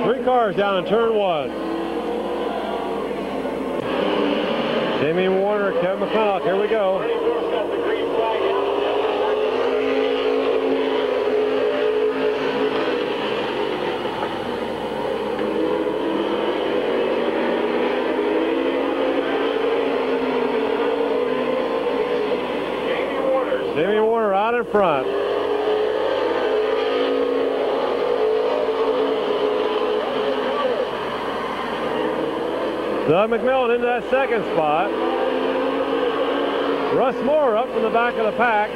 Three cars down in turn 1. Jamie Warner, Kevin McClintock, here we go. Jamie Warner out in front. Doug McMillan into that second spot. Russ Moore up from the back of the pack.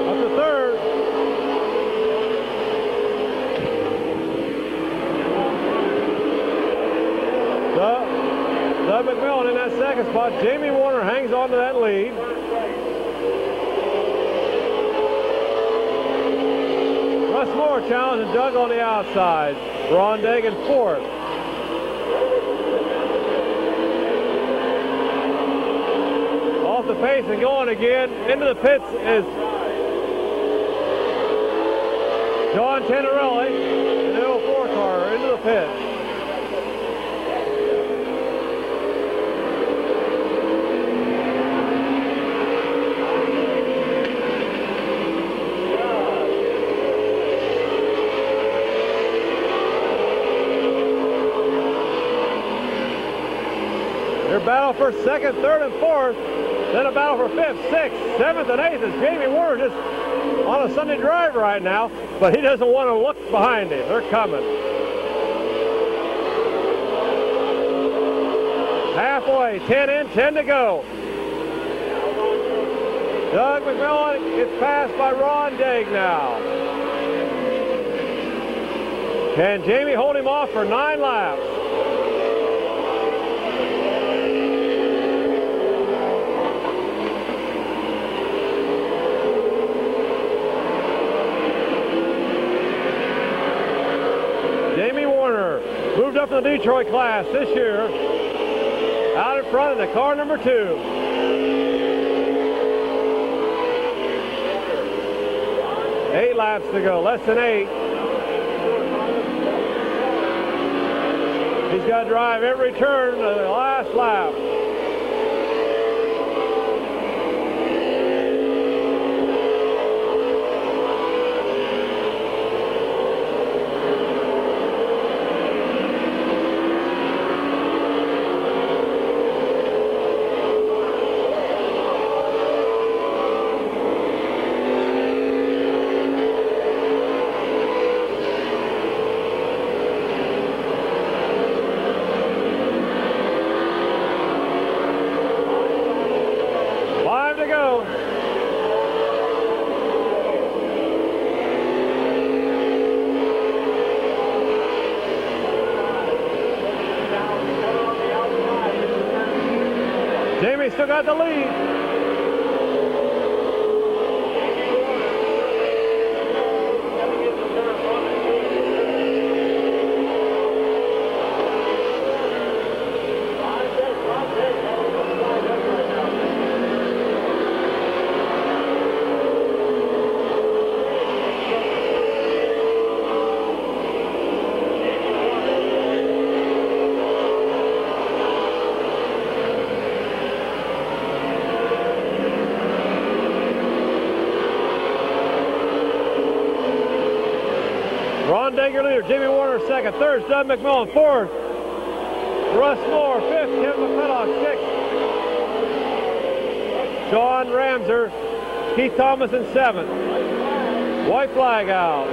Up to third. Doug McMillan in that second spot. Jamie Warner hangs on to that lead. Russ Moore challenging Doug on the outside. Ron Dagan 4th. Off the pace and going again. Into the pits is John Tenerelli in the 04 car into the pits. Their battle for 2nd, 3rd, and 4th. Then a battle for 5th, 6th, 7th, and 8th as Jamie Warner just on a Sunday drive right now, but he doesn't want to look behind him. They're coming. Halfway, 10 in, 10 to go. Doug McMillan gets passed by Ron Daig now. Can Jamie hold him off for 9 laps? Jamie Warner moved up in the Detroit class this year, out in front in the car number 2. Eight laps to go, less than 8. He's got to drive every turn to the last lap. He's still got the lead. Ron Dager leader, Jimmy Warner second, third, Doug McMillan, fourth, Russ Moore, fifth, Kevin McClintock, sixth, Sean Ramser, Keith Thomas in seventh. White flag out.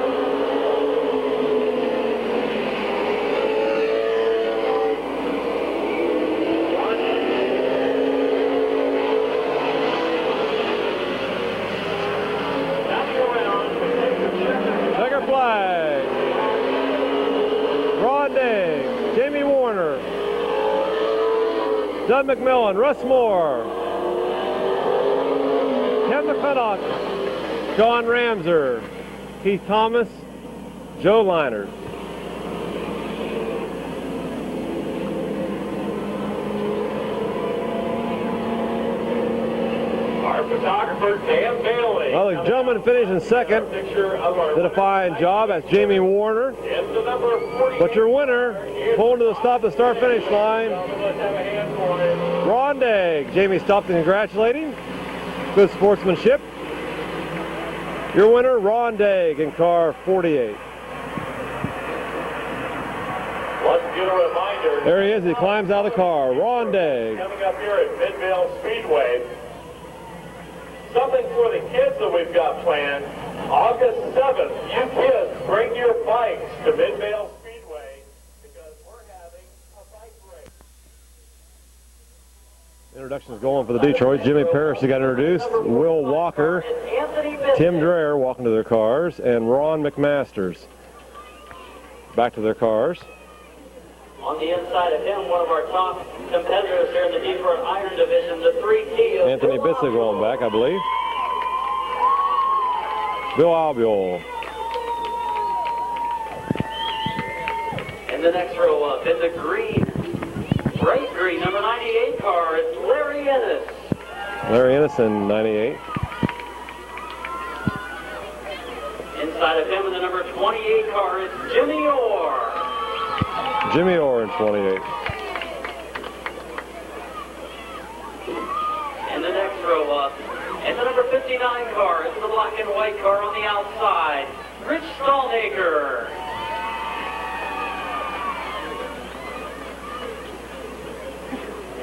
Checker flag. Ron Day, Jamie Warner, Doug McMillan, Russ Moore, Kevin McClintock, Sean Ramser, Keith Thomas, Joe Leinert. Our photographer, Dan Bailey. Well, the gentleman finished in second. Did a fine job. That's Jamie Warner. But your winner, pulling to the start finish line, Ron Day. Jamie stopped to congratulate him. Good sportsmanship. Your winner, Ron Day in car 48. Let's get a reminder. There he is. He climbs out of the car. Ron Day. Coming up here at Mid-Vale Speedway. Something for the kids that we've got planned. August 7th, you kids bring your bikes to Mid-Vale Speedway because we're having a bike race. Introductions going for the Detroit. Jimmy Parrish got introduced. Will Walker, Tim Dreher walking to their cars, and Ron McMasters back to their cars. On the inside of him, one of our top competitors here in the Detroit Iron Division, the 3T of Anthony Bill Bitzig going back, I believe. Bill Albiol. In the next row up, in the green, bright green, number 98 car, it's Larry Ennis. Larry Ennis in 98. Inside of him, in the number 28 car, it's Jimmy Orr. Jimmy Orr in 28. In the next row up, in the number 59 car, it's the black and white car on the outside, Rich Stallmaker.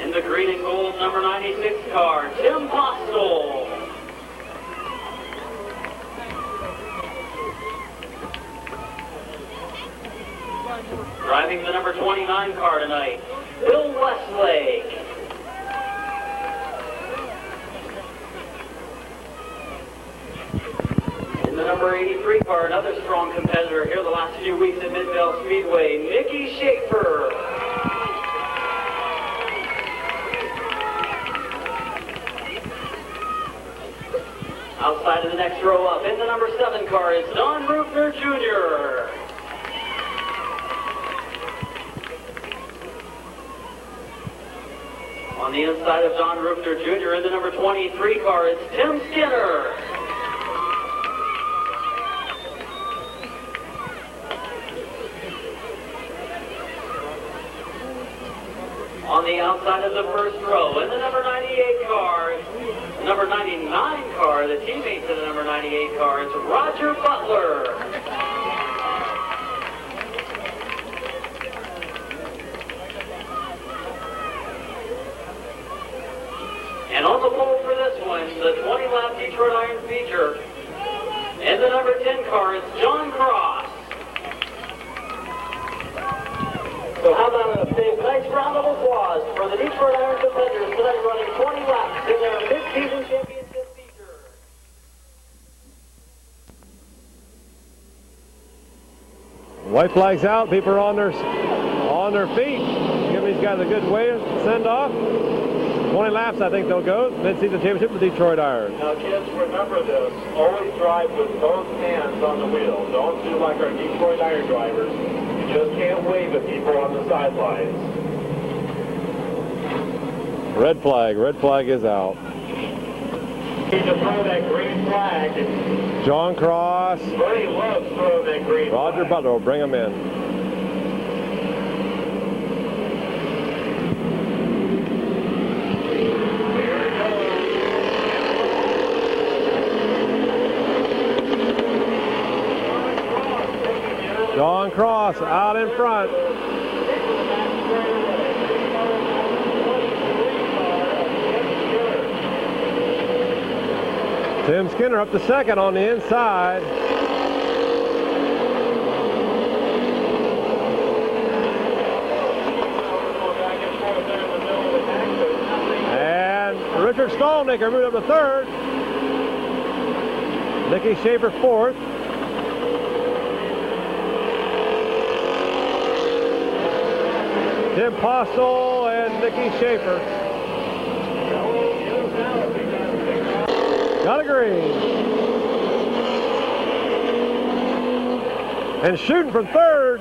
In the green and gold, number 96 car, Tim Postel. Driving the number 29 car tonight, Bill Westlake. In the number 83 car, another strong competitor here the last few weeks at Midvale Speedway, Mickey Schaefer. Outside of the next row up, in the number 7 car is Don Rupner Jr. On the inside of Don Rupner Jr. in the number 23 car, it's Tim Skinner. On the outside of the first row, in the number 98 car, number 99 car, the teammate to the number 98 car, it's Roger Butler. And on the pole for this one, the 20-lap Detroit Iron feature. In the number 10 car, it's John Cross. So how about a big, nice round of applause for the Detroit Iron competitors tonight running 20 laps in their mid-season championship feature. White flags out. People are on their feet. Giving These guys a good way to send off. 20 laps, I think they'll go. Mid-season championship with Detroit Iron. Now, kids, remember this. Always drive with both hands on the wheel. Don't do like our Detroit Iron drivers. You just can't wave at people on the sidelines. Red flag is out. Need to throw that green flag. John Cross. Bernie loves throwing that green Roger flag. Butler will bring him in. John Cross out in front. Tim Skinner up to second on the inside. And Richard Stallnicker moved up to third. Nicky Schaefer fourth. Tim Postel and Nicky Schaefer. Got a green. And shooting from third.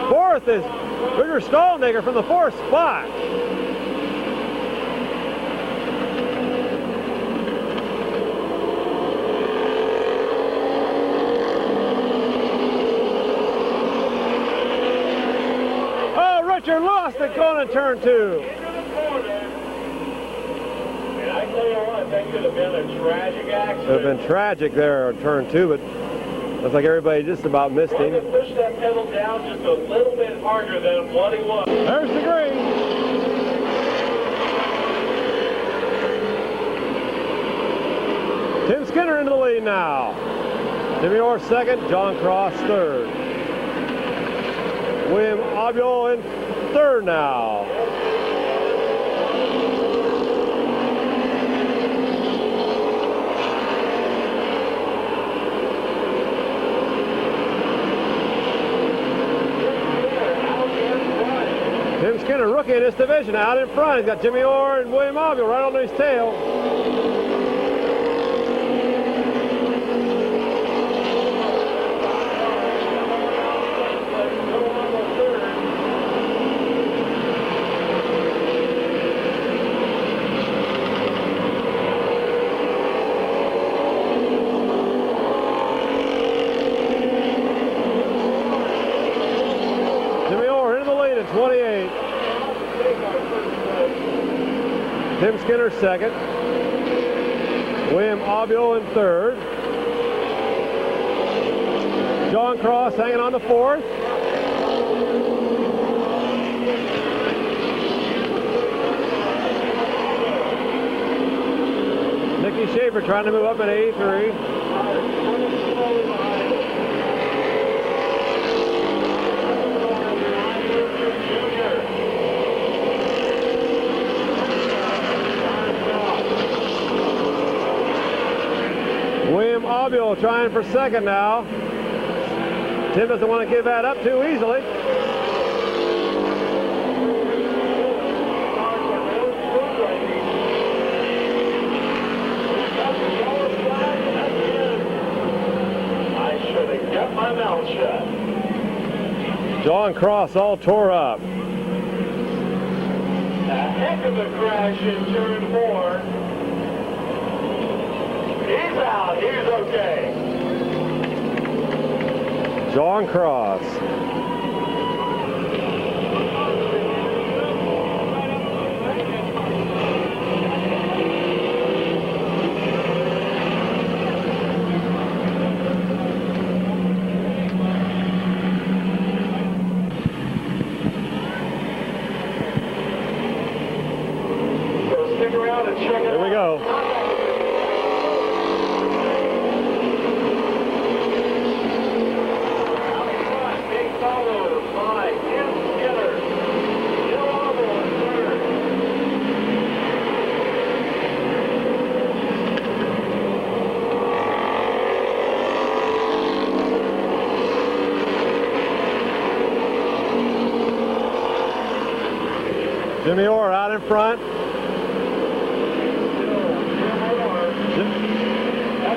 Fourth is Richard Stallnicker from the fourth spot. Oh, Richard lost it going to turn two. I tell you what, that could have been a tragic accident. It would have been tragic there on turn two, but looks like everybody just about missed Trying to him. push that pedal down just a little bit harder than what he was. There's the green. Tim Skinner into the lead now. Jimmy Orr second, John Cross third. William Obule in third now. Tim Skinner, rookie in this division, out in front. He's got Jimmy Orr and William Obule right on his tail. Jimmy Orr into the lead at 28. Tim Skinner second. William Obule in third. John Cross hanging on to fourth. Nicky Schaefer trying to move up at 83. William Obule trying for second now. Tim doesn't want to give that up too easily. I should have kept my mouth shut. John Cross all tore up. A heck of a crash in turn 4. He's out. He's okay. John Cross. So stick around and check it out. Here we go. Big follow by Tim Skinner. Bill Obule in third. Jimmy Orr out in front.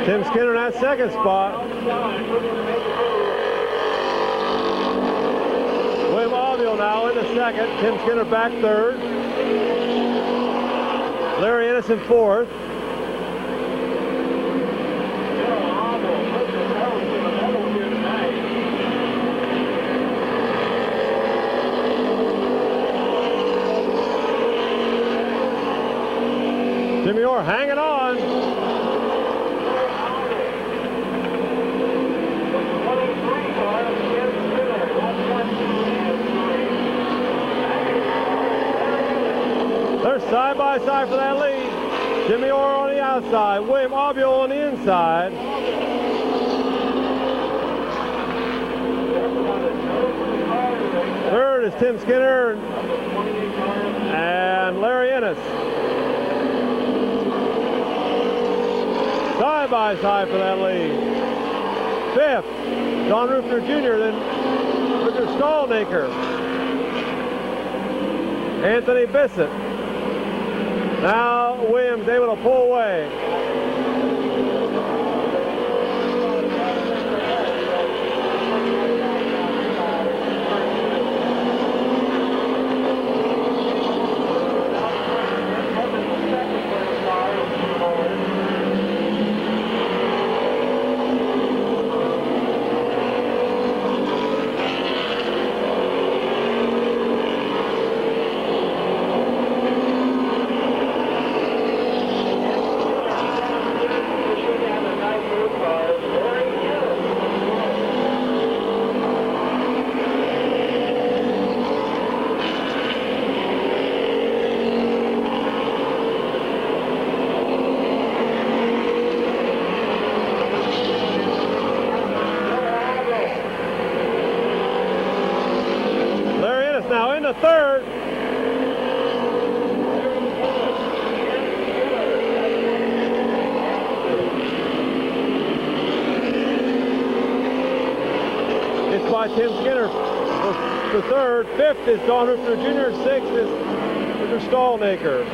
Tim Skinner in that second spot. William Albiel now in the second. Tim Skinner back third. Larry Ennis in fourth. Jimmy Orr hanging on. They're side by side for that lead. Jimmy Orr on the outside, William Albiel on the inside. Third is Tim Skinner and Larry Ennis. Side by side for that lead. Fifth, Don Rufner Jr., then Richard Stallnaker. Anthony Bissett. Now Williams able to pull away. Now in the third. It's by Tim Skinner for third. Fifth is Don Rufner Jr. Sixth is Richard Stallnaker.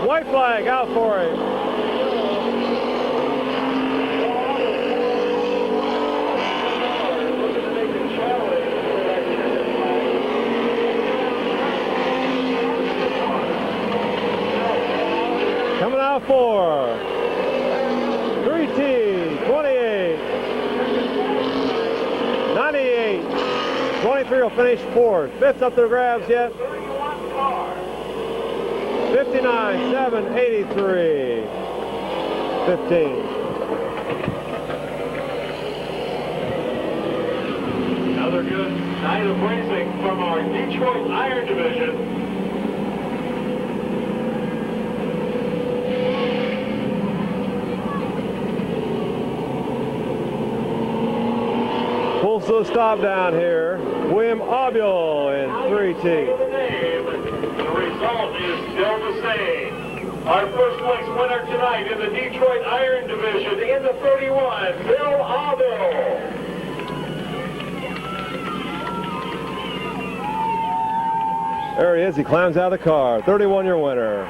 White flag out for him. Coming out for 3T, 28, 98, 23 will finish fourth. Fifth up to the grabs yet. 59, 7, 83, 15. Another good night of racing from our Detroit Iron Division. Full slow stop down here. William Albiel in 3T. The result is still the same. Our first place winner tonight in the Detroit Iron Division in the 31, Bill Albiel. There he is. He climbs out of the car. 31 your winner.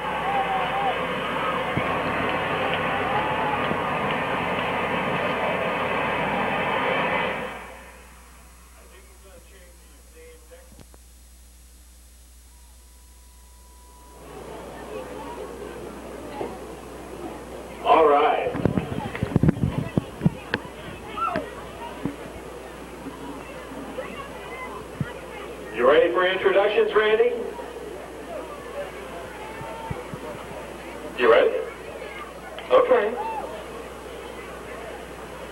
All right. You ready for introductions, Randy? You ready? Okay.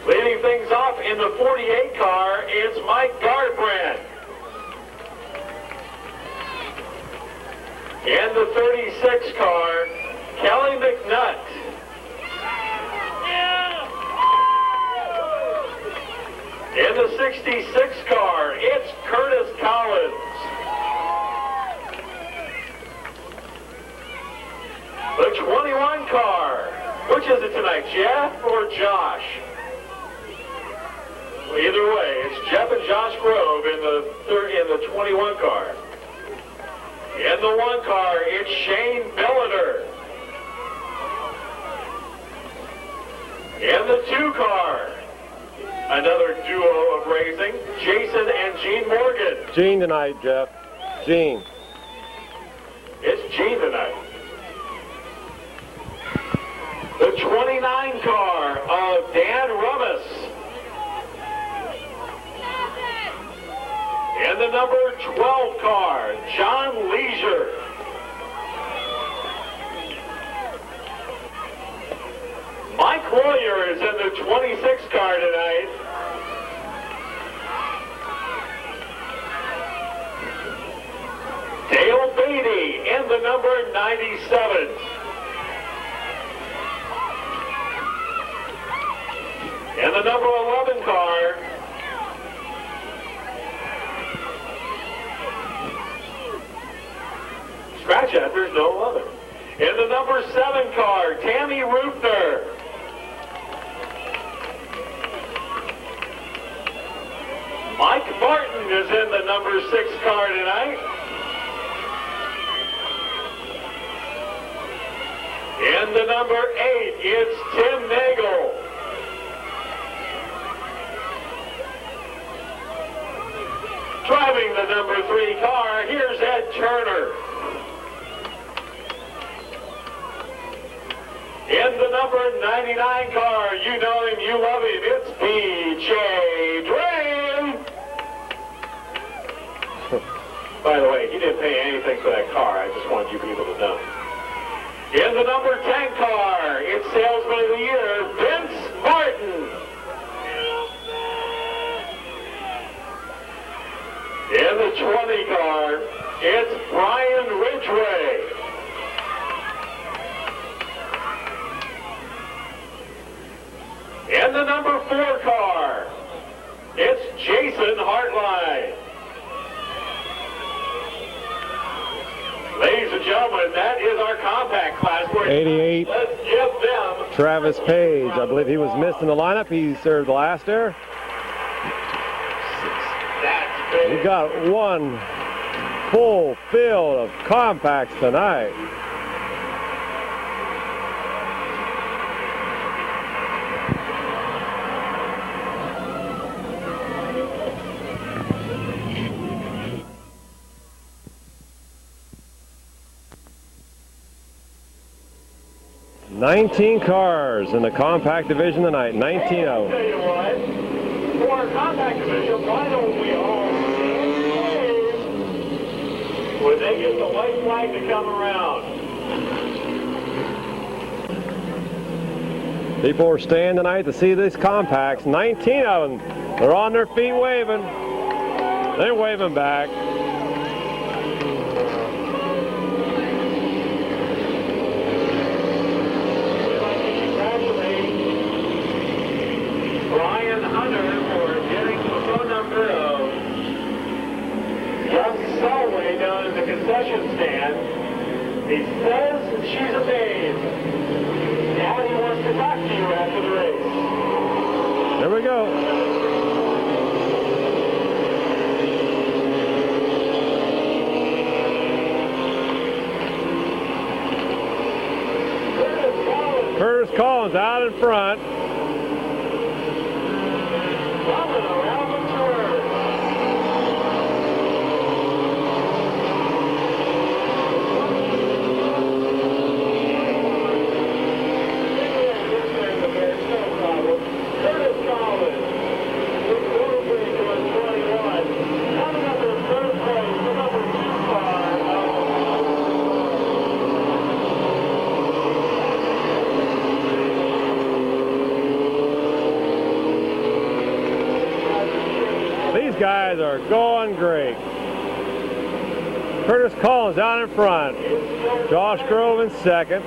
Leading things off in the 48 car, it's Mike Garbrandt. In the 36 car, Kelly McNutt. In the 66 car, it's Curtis Collins. The 21 car, which is it tonight, Jeff or Josh? Well, either way, it's Jeff and Josh Grove in the 21 car. In the 1 car, it's Shane Billiter. In the 2 car, another duo of racing, Jason and Gene Morgan. Gene tonight, Jeff. Gene. It's Gene tonight. The 29 car of Dan Rummus. In the number 12 car, John Leisure. Mike Royer is in the 26 car tonight. Dale Beatty in the number 97. In the number 11 car, scratch that, there's no 11. In the number 7 car, Tammy Rupner. Mike Martin is in the number 6 car tonight. In the number 8, it's Tim Nagel. Driving the number 3 car, here's Ed Turner. In the number 99 car, you know him, you love him, it's PJ Drain. By the way, he didn't pay anything for that car, I just want you people to know. In the number 10 car, it's Salesman of the Year, Vince Martin. In the 20 car, it's Brian Ridgway. In the number 4 car, it's Jason Hartline. Ladies and gentlemen, that is our compact class. 88. Let's give them Travis Page. I believe he was missed in the lineup. He served the last there. that's big. We got one full field of compacts tonight. $19 cars in the compact division tonight. 19 I'll of tell them. you what, for our compact division, why don't we all stand when they get the white flag to come around? People are staying tonight to see these compacts. 19 of them. They're on their feet waving. They're waving back. Brian Hunter for getting the phone number of Young Solway down in the concession stand. He says she's amazed. Now he wants to talk to you after the race. There we go. Curtis Collins out in front. Coming around the turn. Curtis Collins, with 21. Coming up in third place, guys are going great. Curtis Collins out in front. Josh Grove in second.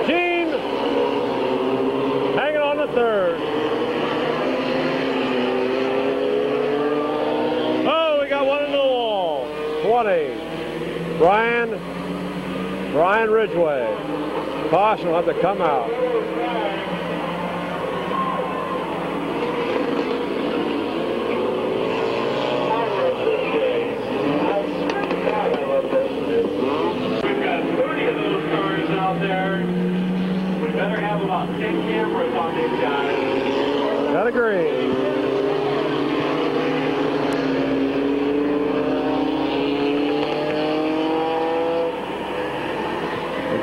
Gene hanging on to third. Oh, we got one in the wall. 20. Brian Ridgway. Caution will have to come out. We've got 30 of those cars out there. We better have about 10 cameras on these guys. Got a green.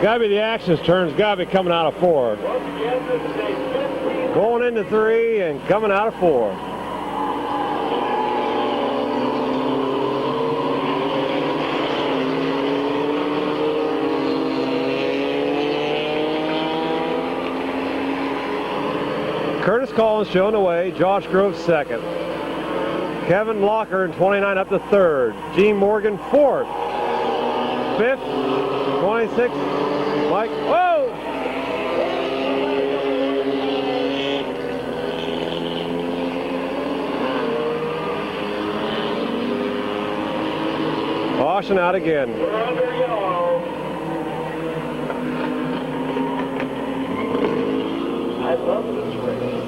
Gotta be the actions turns, gotta be coming out of 4. Going into 3 and coming out of 4. Curtis Collins showing the way, Josh Grove second. Kevin Locker in 29 up to third. Gene Morgan fourth. Fifth, 26, Mike, whoa! Caution out again. We're under yellow. I love this race.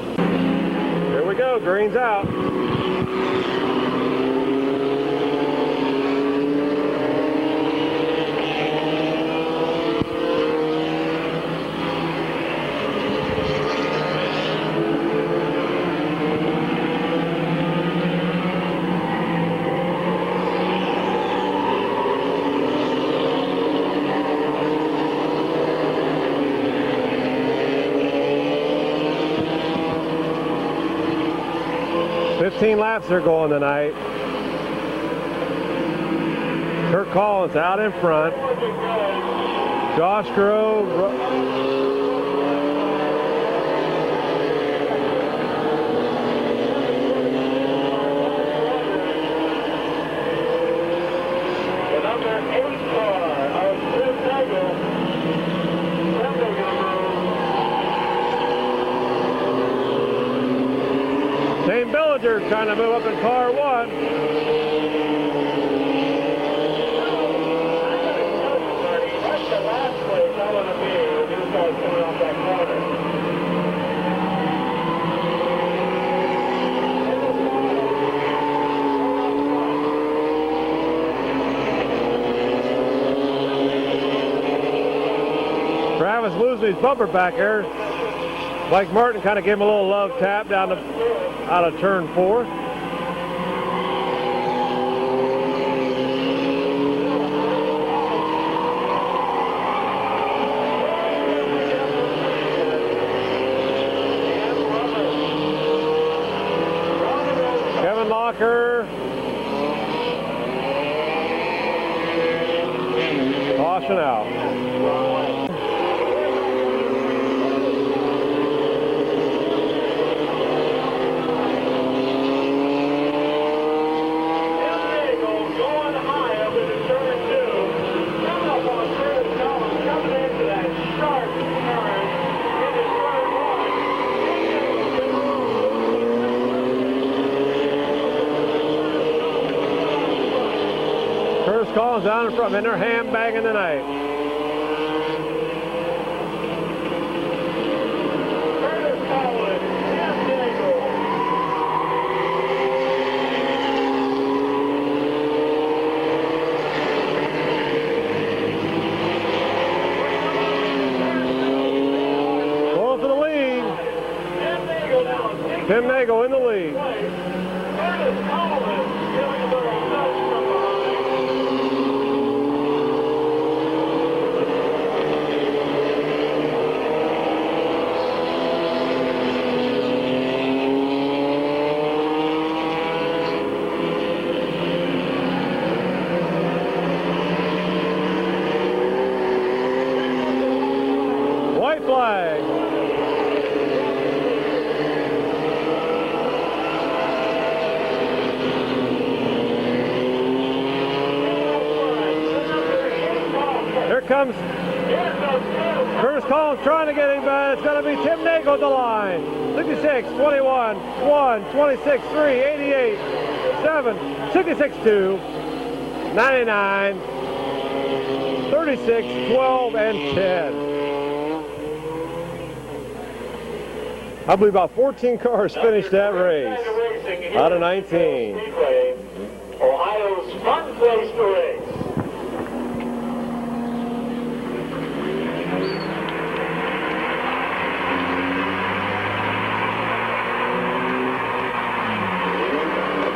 Here we go, green's out. Laps are going tonight. Kurt Collins out in front. Josh Grove. The number 8 car of Mid-Vid. Shane Billinger trying to move up in car 1. That's the last place I want to be when these guys coming off that corner. Travis losing his bumper back there. Mike Martin kind of gave him a little love tap down out of turn 4. Kevin Locker. Caution out. Collins down in front, and they're handbagging tonight. Curtis Collins, going for the lead. Tim Nagel in the lead. Curtis Collins giving a little touch from behind. White flag. comes Curtis Collins trying to get him, but it's going to be Tim Nagel at the line. 66, 21, 1, 26, 3, 88, 7, 66, 2, 99, 36, 12, and 10. I believe about 14 cars finished that race out of 19. Ohio's fun place to race.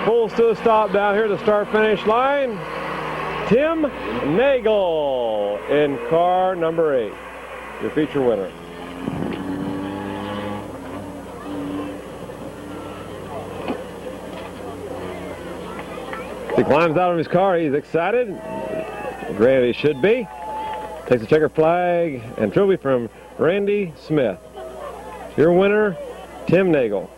Pulls to a stop down here at the start-finish line. Tim Nagel in car number 8, your feature winner. He climbs out of his car. He's excited. Granted, he should be. Takes a checker flag and trophy from Randy Smith. Your winner, Tim Nagel.